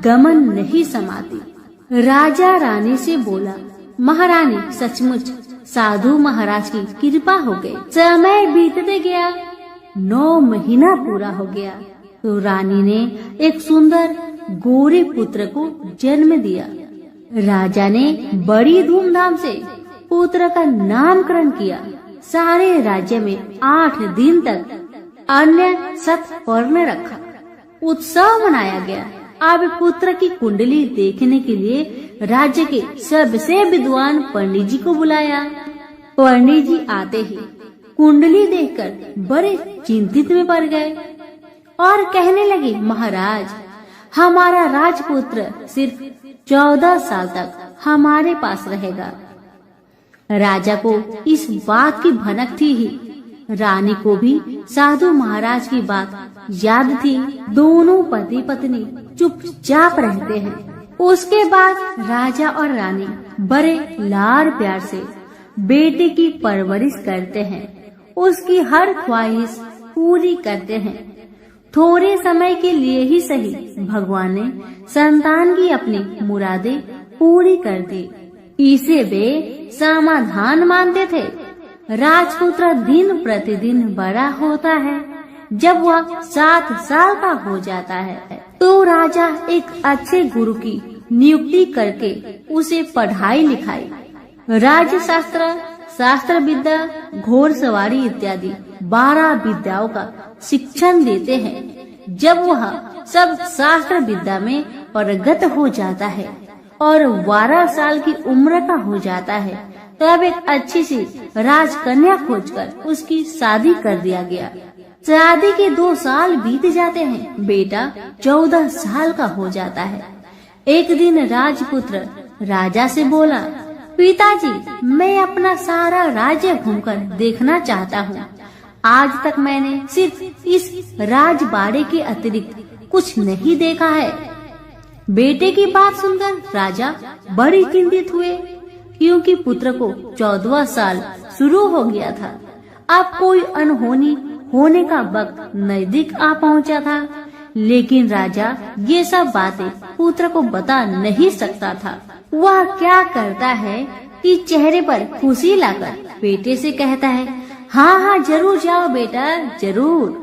गमन नहीं समाती। राजा रानी से बोला, महारानी सचमुच साधु महाराज की कृपा हो गई। समय बीतते गया, 9 महीना पूरा हो गया तो रानी ने एक सुंदर गोरे पुत्र को जन्म दिया। राजा ने बड़ी धूमधाम से पुत्र का नामकरण किया। सारे राज्य में 8 दिन तक अन्य सत्पर्ण रखा, उत्सव मनाया गया। अब पुत्र की कुंडली देखने के लिए राज्य के सबसे विद्वान पंडित जी को बुलाया। पंडित जी आते ही कुंडली देखकर बड़े चिंतित में पड़ गए और कहने लगे, महाराज हमारा राजपुत्र सिर्फ 14 साल तक हमारे पास रहेगा। राजा को इस बात की भनक थी ही। रानी को भी साधु महाराज की बात याद थी। दोनों पति पत्नी चुपचाप रहते हैं। उसके बाद राजा और रानी बड़े लाड़ प्यार से बेटे की परवरिश करते हैं, उसकी हर ख्वाहिश पूरी करते हैं। थोड़े समय के लिए ही सही भगवान ने संतान की अपनी मुरादें पूरी कर दी। इसे वे समाधान मानते थे। राजपुत्र दिन प्रतिदिन बड़ा होता है। जब वह 7 साल का हो जाता है तो राजा एक अच्छे गुरु की नियुक्ति करके उसे पढ़ाई लिखाई, राजशास्त्र, शास्त्र विद्या, घोड़सवारी इत्यादि 12 विद्याओं का शिक्षण देते हैं। जब वह सब शास्त्र विद्या में पारंगत हो जाता है और 12 साल की उम्र का हो जाता है तब एक अच्छी सी राजकन्या खोजकर उसकी शादी कर दिया गया। शादी के 2 साल बीत जाते हैं। बेटा 14 साल का हो जाता है। एक दिन राजपुत्र राजा से बोला, पिताजी मैं अपना सारा राज्य घूमकर देखना चाहता हूँ। आज तक मैंने सिर्फ इस राजबाड़े के अतिरिक्त कुछ नहीं देखा है। बेटे की बात सुनकर राजा बड़ी चिंतित हुए, क्योंकि पुत्र को 14वां साल शुरू हो गया था। अब कोई अनहोनी होने का वक्त नजदीक आ पहुंचा था, लेकिन राजा ये सब बातें पुत्र को बता नहीं सकता था। वह क्या करता है कि चेहरे पर खुशी लाकर बेटे से कहता है, हाँ हाँ जरूर जाओ बेटा, जरूर।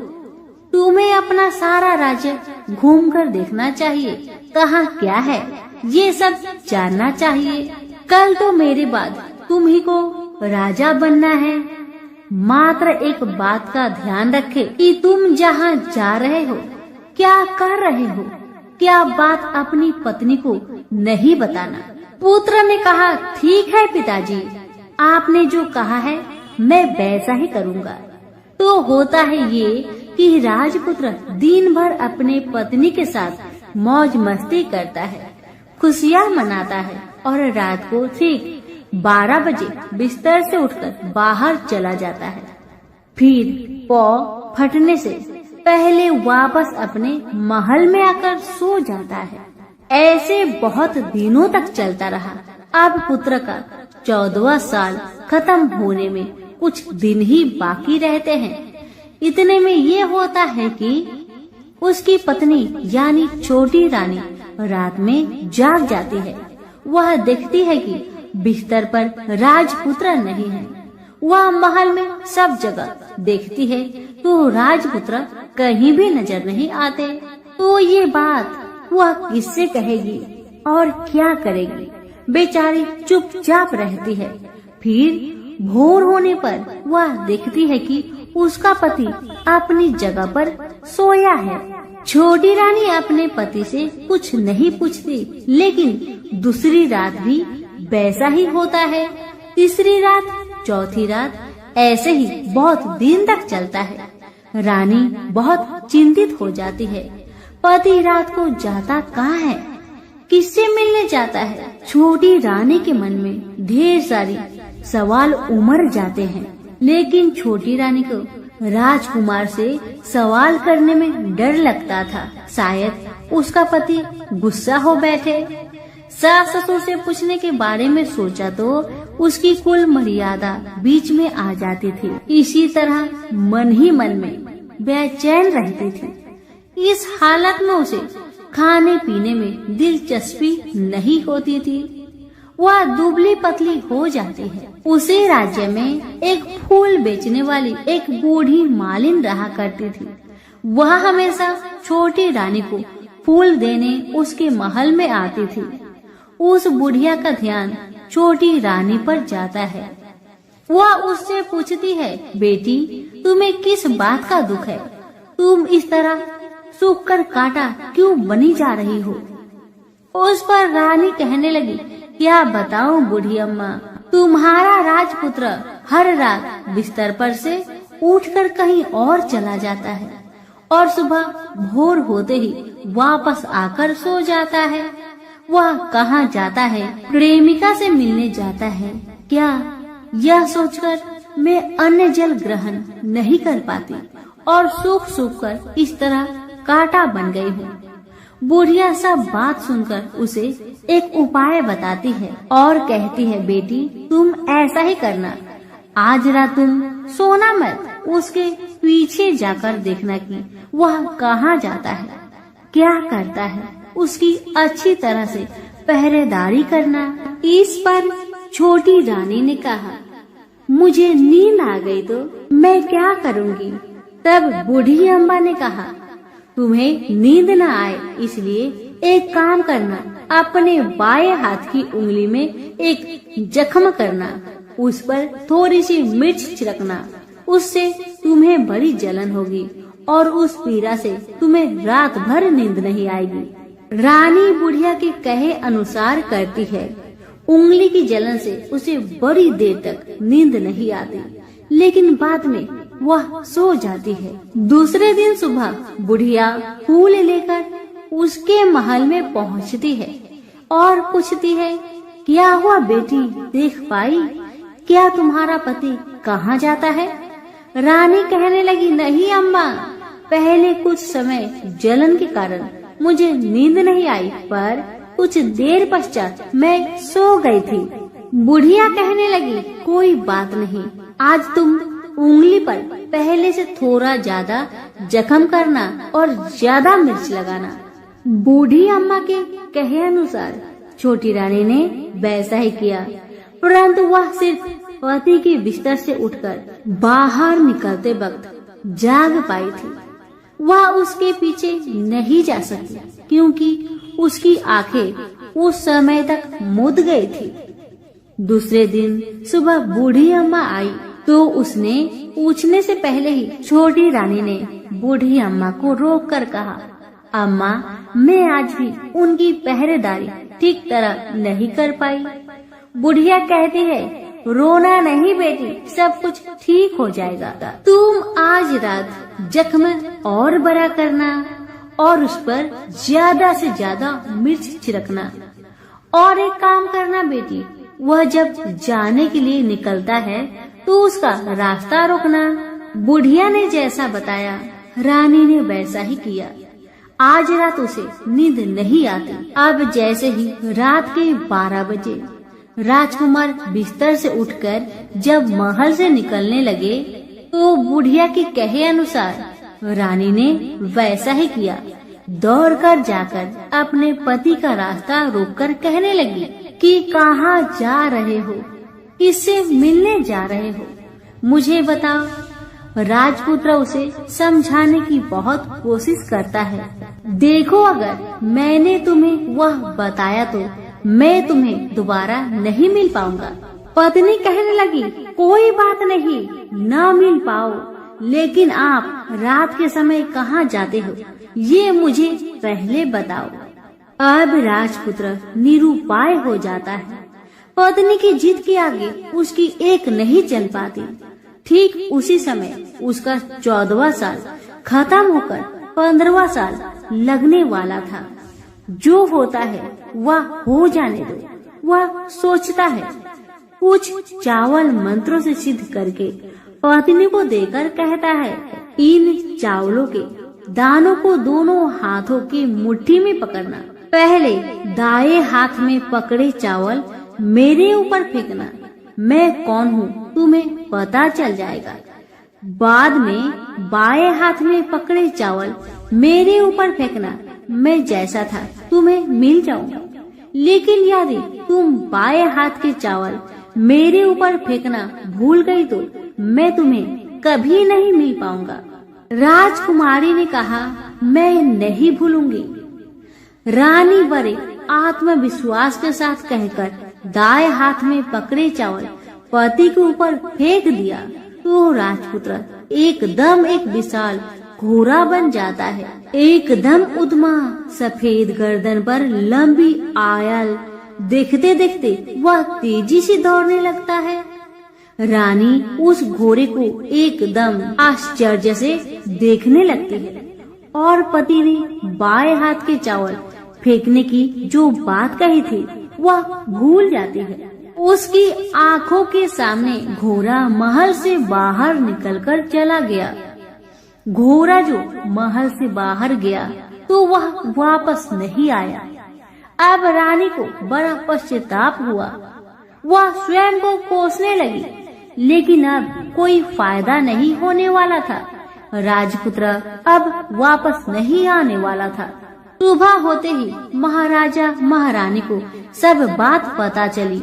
तुम्हें अपना सारा राज्य घूमकर देखना चाहिए, कहाँ क्या है ये सब जानना चाहिए। कल तो मेरे बाद तुम ही को राजा बनना है। मात्र एक बात का ध्यान रखे कि तुम जहाँ जा रहे हो, क्या कर रहे हो, क्या बात अपनी पत्नी को नहीं बताना। पुत्र ने कहा, ठीक है पिताजी, आपने जो कहा है मैं वैसा ही करूँगा। तो होता है ये कि राजपुत्र दिन भर अपने पत्नी के साथ मौज मस्ती करता है, खुशियाँ मनाता है और रात को ठीक 12 बजे बिस्तर से उठकर बाहर चला जाता है। फिर पौ फटने से पहले वापस अपने महल में आकर सो जाता है। ऐसे बहुत दिनों तक चलता रहा। अब पुत्र का 14वां साल खत्म होने में कुछ दिन ही बाकी रहते हैं। इतने में ये होता है कि उसकी पत्नी यानी छोटी रानी रात में जाग जाती है। वह देखती है कि बिस्तर पर राजपुत्र नहीं है। वह महल में सब जगह देखती है तो राजपुत्र कहीं भी नजर नहीं आते। तो ये बात वह किससे कहेगी और क्या करेगी। बेचारी चुपचाप रहती है। फिर भोर होने पर वह देखती है कि उसका पति अपनी जगह पर सोया है। छोटी रानी अपने पति से कुछ नहीं पूछती, लेकिन दूसरी रात भी वैसा ही होता है। तीसरी रात, चौथी रात, ऐसे ही बहुत दिन तक चलता है। रानी बहुत चिंतित हो जाती है। पति रात को जाता कहाँ है, किससे मिलने जाता है। छोटी रानी के मन में ढेर सारी सवाल उमड़ जाते हैं, लेकिन छोटी रानी को राजकुमार से सवाल करने में डर लगता था। शायद उसका पति गुस्सा हो बैठे। सास ससुर से पूछने के बारे में सोचा तो उसकी कुल मर्यादा बीच में आ जाती थी। इसी तरह मन ही मन में बेचैन रहती थी। इस हालत में उसे खाने पीने में दिलचस्पी नहीं होती थी। वह दुबली पतली हो जाती है। उसी राज्य में एक फूल बेचने वाली एक बूढ़ी मालिन रहा करती थी। वह हमेशा छोटी रानी को फूल देने उसके महल में आती थी। उस बुढ़िया का ध्यान छोटी रानी पर जाता है। वह उससे पूछती है, बेटी तुम्हें किस बात का दुख है? तुम इस तरह सूख कर काटा क्यों बनी जा रही हो? उस पर रानी कहने लगी, क्या बताऊं बूढ़ी अम्मा, तुम्हारा राजपुत्र हर रात बिस्तर पर से उठकर कहीं और चला जाता है और सुबह भोर होते ही वापस आकर सो जाता है। वह कहाँ जाता है? प्रेमिका से मिलने जाता है क्या? यह सोचकर मैं अन्न जल ग्रहण नहीं कर पाती और सूख सूख कर इस तरह कांटा बन गई हूँ। बुढ़िया सब बात सुनकर उसे एक उपाय बताती है और कहती है, बेटी तुम ऐसा ही करना, आज रात तुम सोना मत, उसके पीछे जाकर देखना कि वह कहाँ जाता है, क्या करता है, उसकी अच्छी तरह से पहरेदारी करना। इस पर छोटी रानी ने कहा, मुझे नींद आ गई तो मैं क्या करूँगी? तब बूढ़ी अम्मा ने कहा, तुम्हें नींद न आए इसलिए एक काम करना, अपने बाएं हाथ की उंगली में एक जख्म करना, उस पर थोड़ी सी मिर्च छिड़कना, उससे तुम्हें बड़ी जलन होगी और उस पीड़ा से तुम्हें रात भर नींद नहीं आएगी। रानी बुढ़िया के कहे अनुसार करती है। उंगली की जलन से उसे बड़ी देर तक नींद नहीं आती, लेकिन बाद में वह सो जाती है। दूसरे दिन सुबह बुढ़िया फूल लेकर उसके महल में पहुंचती है और पूछती है, क्या हुआ बेटी, देख पाई? क्या तुम्हारा पति कहाँ जाता है? रानी कहने लगी, नहीं अम्मा, पहले कुछ समय जलन के कारण मुझे नींद नहीं आई, पर कुछ देर पश्चात मैं सो गई थी। बुढ़िया कहने लगी, कोई बात नहीं, आज तुम उंगली पर पहले से थोड़ा ज्यादा जख्म करना और ज्यादा मिर्च लगाना। बूढ़ी अम्मा के कहे अनुसार छोटी रानी ने वैसा ही किया, परंतु वह सिर्फ पति के बिस्तर से उठकर बाहर निकलते वक्त जाग पाई थी। वह उसके पीछे नहीं जा सकी क्योंकि उसकी आंखें उस समय तक मुद गई थी। दूसरे दिन सुबह बूढ़ी अम्मा आई तो उसने पूछने से पहले ही छोटी रानी ने बूढ़ी अम्मा को रोक कर कहा, अम्मा मैं आज भी उनकी पहरेदारी ठीक तरह नहीं कर पाई। बुढ़िया कहती है, रोना नहीं बेटी, सब कुछ ठीक हो जाएगा। तुम आज रात जख्म और बड़ा करना और उस पर ज्यादा से ज्यादा मिर्च छिड़कना। और एक काम करना बेटी, वह जब जाने के लिए निकलता है तो उसका रास्ता रोकना। बुढ़िया ने जैसा बताया रानी ने वैसा ही किया। आज रात उसे नींद नहीं आती। अब जैसे ही रात के 12 बजे राजकुमार बिस्तर से उठकर जब महल से निकलने लगे तो बुढ़िया के कहे अनुसार रानी ने वैसा ही किया। दौड़कर जाकर अपने पति का रास्ता रोककर कहने लगी कि कहाँ जा रहे हो, किससे मिलने जा रहे हो, मुझे बताओ। राजपुत्र उसे समझाने की बहुत कोशिश करता है। देखो अगर मैंने तुम्हें वह बताया तो मैं तुम्हें दोबारा नहीं मिल पाऊंगा। पत्नी कहने लगी, कोई बात नहीं, न मिल पाओ, लेकिन आप रात के समय कहाँ जाते हो ये मुझे पहले बताओ। अब राजपुत्र निरुपाय हो जाता है। पत्नी की जिद के आगे उसकी एक नहीं चल पाती। ठीक उसी समय उसका 14वां साल खत्म होकर 15वां साल लगने वाला था। जो होता है वह हो जाने दो, वह सोचता है। कुछ चावल मंत्रों से सिद्ध करके पत्नी को देकर कहता है, इन चावलों के दानों को दोनों हाथों की मुट्ठी में पकड़ना। पहले दाएं हाथ में पकड़े चावल मेरे ऊपर फेंकना। मैं कौन हूँ तुम्हें पता चल जाएगा। बाद में बाएं हाथ में पकड़े चावल मेरे ऊपर फेंकना। मैं जैसा था तुम्हें मिल जाऊंगा। लेकिन यदि तुम बाएं हाथ के चावल मेरे ऊपर फेंकना भूल गई तो मैं तुम्हें कभी नहीं मिल पाऊंगा। राजकुमारी ने कहा, मैं नहीं भूलूंगी। रानी बड़े आत्मविश्वास के साथ कहकर दाएं हाथ में पकड़े चावल पति के ऊपर फेंक दिया तो राजपुत्र एकदम एक विशाल घोड़ा बन जाता है। एकदम उद्यमा सफेद गर्दन पर लंबी आयल देखते देखते वह तेजी से दौड़ने लगता है। रानी उस घोड़े को एकदम आश्चर्य से देखने लगती है और पति ने बाएं हाथ के चावल फेंकने की जो बात कही थी वह भूल जाती है। उसकी आंखों के सामने घोड़ा महल से बाहर निकलकर चला गया। घोड़ा जो महल से बाहर गया तो वह वापस नहीं आया। अब रानी को बड़ा पश्चाताप हुआ। वह स्वयं को कोसने लगी, लेकिन अब कोई फायदा नहीं होने वाला था। राजपुत्र अब वापस नहीं आने वाला था। सुबह होते ही महाराजा महारानी को सब बात पता चली।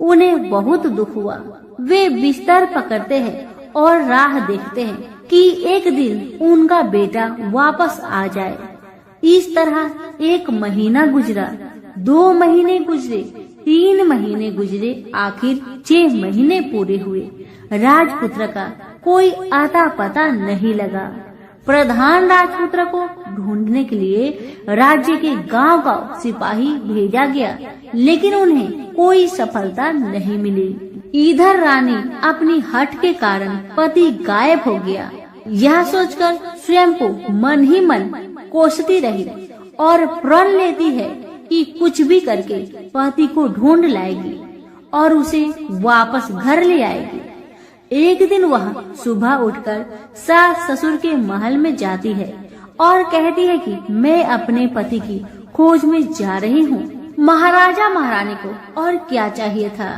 उन्हें बहुत दुख हुआ। वे बिस्तर पकड़ते हैं और राह देखते हैं कि एक दिन उनका बेटा वापस आ जाए। इस तरह 1 महीना गुजरा, 2 महीने गुजरे, 3 महीने गुजरे, आखिर 6 महीने पूरे हुए। राजपुत्र का कोई आता पता नहीं लगा। प्रधान राजपुत्र को ढूंढने के लिए राज्य के गांव-गांव सिपाही भेजा गया, लेकिन उन्हें कोई सफलता नहीं मिली। इधर रानी अपनी हठ के कारण पति गायब हो गया। यह सोचकर स्वयं को मन ही मन कोसती रही और प्रण लेती है कि कुछ भी करके पति को ढूंढ लाएगी और उसे वापस घर ले आएगी। एक दिन वह सुबह उठकर सास ससुर के महल में जाती है और कहती है कि मैं अपने पति की खोज में जा रही हूँ। महाराजा महारानी को और क्या चाहिए था,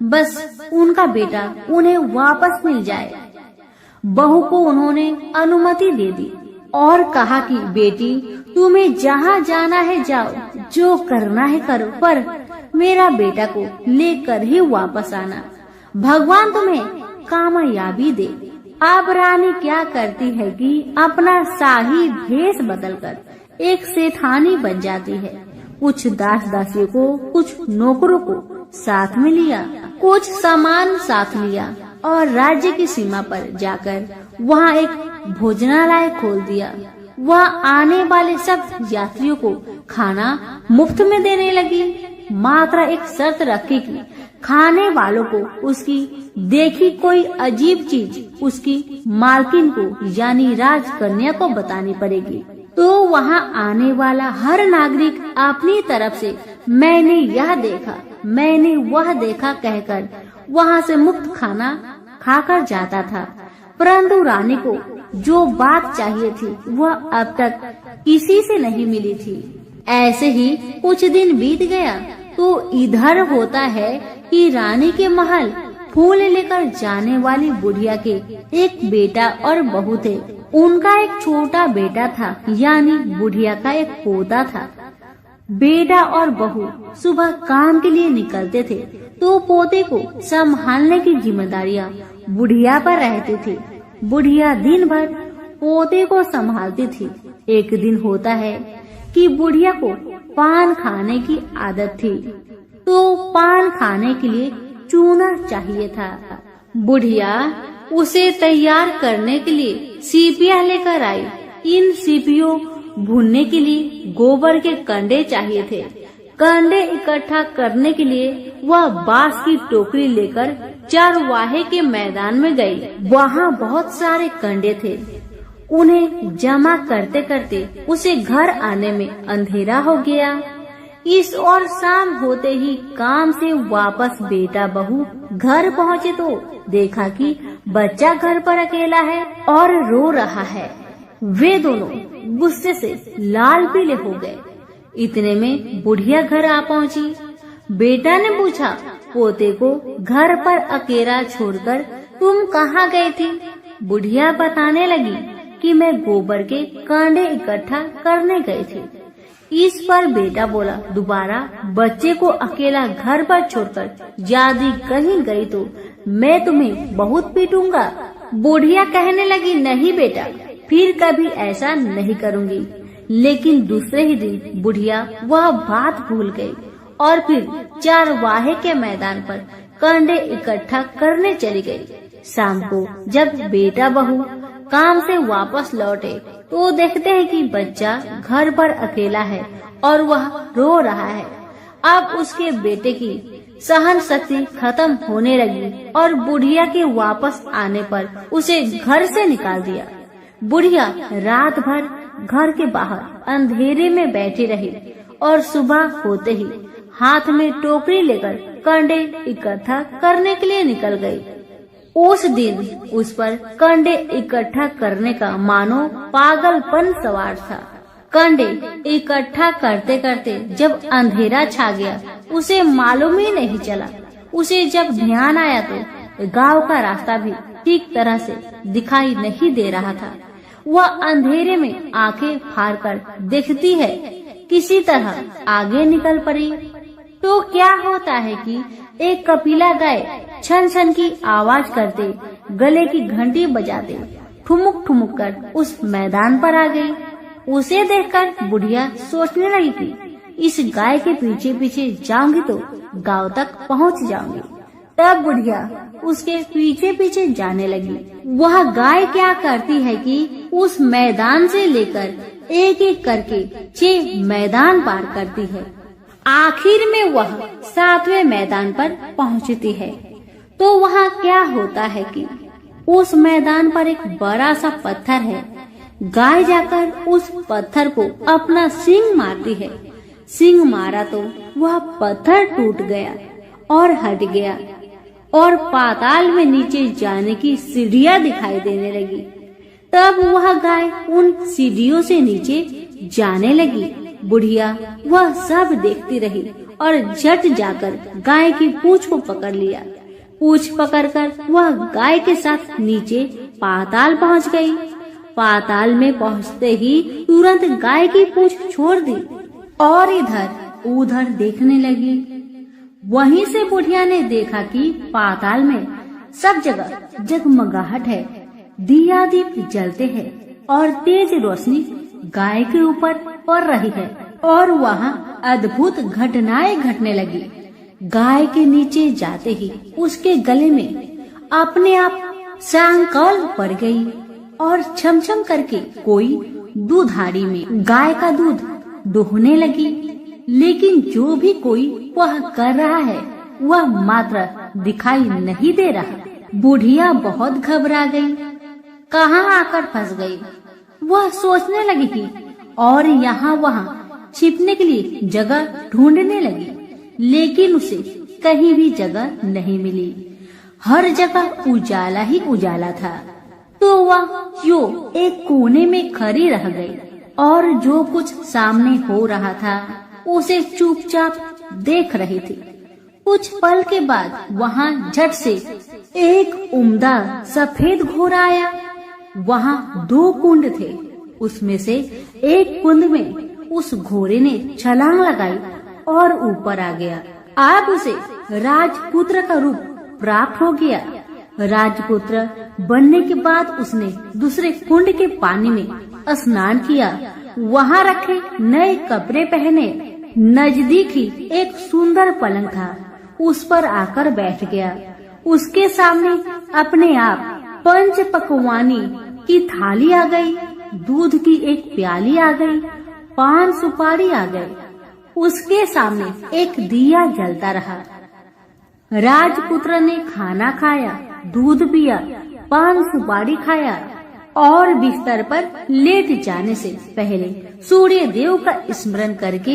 बस उनका बेटा उन्हें वापस मिल जाए। बहू को उन्होंने अनुमति दे दी और कहा कि बेटी तुम्हें जहाँ जाना है जाओ, जो करना है करो, पर मेरा बेटा को लेकर ही वापस आना। भगवान तुम्हें कामयाबी दे। अब रानी क्या करती है कि अपना शाही भेष बदलकर एक सेठानी बन जाती है। कुछ दास दासियों को, कुछ नौकरों को साथ में लिया, कुछ सामान साथ लिया और राज्य की सीमा पर जाकर वहाँ एक भोजनालय खोल दिया। वह आने वाले सब यात्रियों को खाना मुफ्त में देने लगी। मात्र एक शर्त रखी कि खाने वालों को उसकी देखी कोई अजीब चीज उसकी मालकिन को यानी राजकन्या को बतानी पड़ेगी। तो वहाँ आने वाला हर नागरिक अपनी तरफ से मैंने यह देखा, मैंने वह देखा कहकर वहाँ से मुफ्त खाना खाकर जाता था। परंतु रानी को जो बात चाहिए थी वह अब तक किसी से नहीं मिली थी। ऐसे ही कुछ दिन बीत गया तो इधर होता है कि रानी के महल फूल लेकर जाने वाली बुढ़िया के एक बेटा और बहू थे। उनका एक छोटा बेटा था, यानी बुढ़िया का एक पोता था। बेटा और बहू सुबह काम के लिए निकलते थे तो पोते को संभालने की जिम्मेदारियां बुढ़िया पर रहती थी। बुढ़िया दिन भर पोते को संभालती थी। एक दिन होता है कि बुढ़िया को पान खाने की आदत थी, तो पान खाने के लिए चूना चाहिए था। बुढ़िया उसे तैयार करने के लिए सीपियाँ लेकर आई। इन सीपियों भूनने के लिए गोबर के कंडे चाहिए थे। कंडे इकट्ठा करने के लिए वह बांस की टोकरी लेकर चरवाहे के मैदान में गई। वहाँ बहुत सारे कंडे थे। उन्हें जमा करते करते उसे घर आने में अंधेरा हो गया। इस और शाम होते ही काम से वापस बेटा बहू घर पहुँचे तो देखा कि बच्चा घर पर अकेला है और रो रहा है। वे दोनों गुस्से से लाल पीले हो गए। इतने में बुढ़िया घर आ पहुँची। बेटा ने पूछा, पोते को घर पर अकेला छोड़कर तुम कहाँ गई थी? बुढ़िया बताने लगी कि मैं गोबर के कांडे इकट्ठा करने गई थी। इस पर बेटा बोला, दोबारा बच्चे को अकेला घर पर छोड़कर यदि कहीं गई तो मैं तुम्हें बहुत पीटूंगा। बुढ़िया कहने लगी, नहीं बेटा, फिर कभी ऐसा नहीं करूंगी। लेकिन दूसरे ही दिन बुढ़िया वह बात भूल गई और फिर चरवाहे के मैदान पर कंडे इकट्ठा करने चली गई। शाम को जब बेटा बहू काम से वापस लौटे तो देखते हैं कि बच्चा घर पर अकेला है और वह रो रहा है। अब उसके बेटे की सहन शक्ति खत्म होने लगी और बुढ़िया के वापस आने पर उसे घर से निकाल दिया। बुढ़िया रात भर घर के बाहर अंधेरे में बैठी रही और सुबह होते ही हाथ में टोकरी लेकर कंडे इकट्ठा करने के लिए निकल गई। उस दिन उस पर कंडे इकट्ठा करने का मानो पागलपन सवार था। कंडे इकट्ठा करते करते जब अंधेरा छा गया उसे मालूम ही नहीं चला। उसे जब ध्यान आया तो गांव का रास्ता भी ठीक तरह से दिखाई नहीं दे रहा था। वह अंधेरे में आंखें फाड़कर देखती है, किसी तरह आगे निकल पड़ी तो क्या होता है कि एक कपिला गाय छन छन की आवाज करते गले की घंटी बजाते ठुमुक ठुमुक कर उस मैदान पर आ गई। उसे देखकर बुढ़िया सोचने लगी कि इस गाय के पीछे पीछे जाऊंगी तो गांव तक पहुंच जाऊंगी। तब बुढ़िया उसके पीछे पीछे जाने लगी। वह गाय क्या करती है कि उस मैदान से लेकर एक एक करके 6 मैदान पार करती है। आखिर में वह 7वें मैदान पर पहुंचती है तो वहाँ क्या होता है कि उस मैदान पर एक बड़ा सा पत्थर है। गाय जाकर उस पत्थर को अपना सींग मारती है। सींग मारा तो वह पत्थर टूट गया और हट गया और पाताल में नीचे जाने की सीढ़ियां दिखाई देने लगी। तब वह गाय उन सीढ़ियों से नीचे जाने लगी। बुढ़िया वह सब देखती रही और झट जाकर गाय की पूंछ को पकड़ लिया। पूंछ पकड़कर वह गाय के साथ नीचे पाताल पहुंच गई। पाताल में पहुंचते ही तुरंत गाय की पूंछ छोड़ दी और इधर उधर देखने लगी। वहीं से बुढ़िया ने देखा कि पाताल में सब जगह जगमगाहट है, दिया दीप जलते हैं और तेज रोशनी गाय के ऊपर पड़ रही है और वहाँ अद्भुत घटनाएं घटने लगी। गाय के नीचे जाते ही उसके गले में अपने आप सांकल पड़ गई और छमछम करके कोई दूधारी में गाय का दूध दोहने लगी। लेकिन जो भी कोई वह कर रहा है वह मात्र दिखाई नहीं दे रहा। बुढ़िया बहुत घबरा गई, कहाँ आकर फंस गई। वह सोचने लगी कि और यहाँ वहाँ छिपने के लिए जगह ढूंढने लगी, लेकिन उसे कहीं भी जगह नहीं मिली। हर जगह उजाला ही उजाला था। तो वह यूं एक कोने में खड़ी रह गई और जो कुछ सामने हो रहा था उसे चुपचाप देख रही थी। कुछ पल के बाद वहाँ झट से एक उम्दा सफेद घोड़ा आया। वहाँ 2 कुंड थे। उसमें से एक कुंड में उस घोड़े ने छलांग लगाई और ऊपर आ गया। अब उसे राजपुत्र का रूप प्राप्त हो गया। राजपुत्र बनने के बाद उसने दूसरे कुंड के पानी में स्नान किया। वहाँ रखे नए कपड़े पहने। नजदीक ही एक सुंदर पलंग था, उस पर आकर बैठ गया। उसके सामने अपने आप 5 पकवानी की थाली आ गई, दूध की एक प्याली आ गई, 5 सुपारी आ गई। उसके सामने एक दिया जलता रहा। राजपुत्र ने खाना खाया, दूध पिया, 5 सुपारी खाया और बिस्तर पर लेट जाने से पहले सूर्य देव का स्मरण करके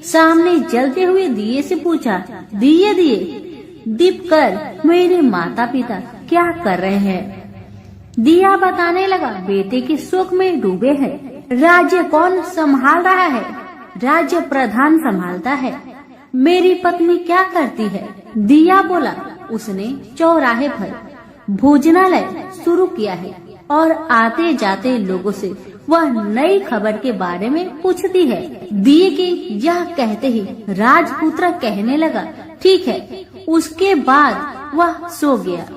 सामने जलते हुए दिए से पूछा, दिए दिए दीप कर मेरे माता पिता क्या कर रहे हैं? दिया बताने लगा, बेटे के शोक में डूबे हैं। राज्य कौन संभाल रहा है? राज्य प्रधान संभालता है। मेरी पत्नी क्या करती है? दिया बोला, उसने चौराहे पर भोजनालय शुरू किया है और आते जाते लोगों से वह नई खबर के बारे में पूछती है। दिए के यह कहते ही राजपुत्र कहने लगा, ठीक है। उसके बाद वह सो गया।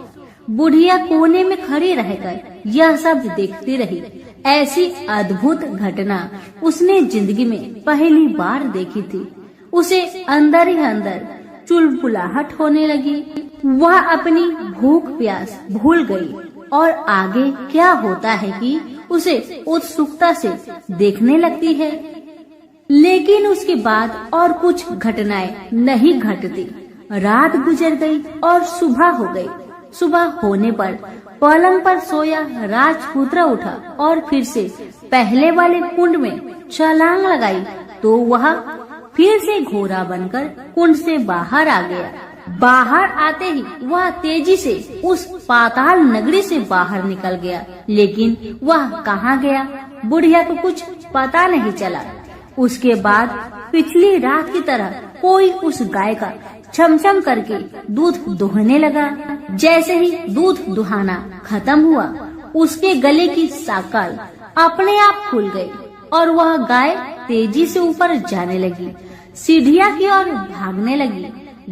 बुढ़िया कोने में खड़ी रहकर यह सब देखती रही। ऐसी अद्भुत घटना उसने जिंदगी में पहली बार देखी थी। उसे अंदर ही अंदर चुलबुलाहट होने लगी। वह अपनी भूख प्यास भूल गई और आगे क्या होता है कि उसे उत्सुकता से देखने लगती है। लेकिन उसके बाद और कुछ घटनाएं नहीं घटती। रात गुजर गई और सुबह हो गई। सुबह होने पर पलंग पर सोया राजपुत्र उठा और फिर से पहले वाले कुंड में छलांग लगाई तो वह फिर से घोड़ा बनकर कुंड से बाहर आ गया। बाहर आते ही वह तेजी से उस पाताल नगरी से बाहर निकल गया। लेकिन वह कहाँ गया, बुढ़िया को कुछ पता नहीं चला। उसके बाद पिछली रात की तरह कोई उस गाय का छमछम करके दूध दुहने लगा। जैसे ही दूध दुहाना खत्म हुआ, उसके गले की साकल अपने आप खुल गई और वह गाय तेजी से ऊपर जाने लगी, सीढ़ियाँ की ओर भागने लगी।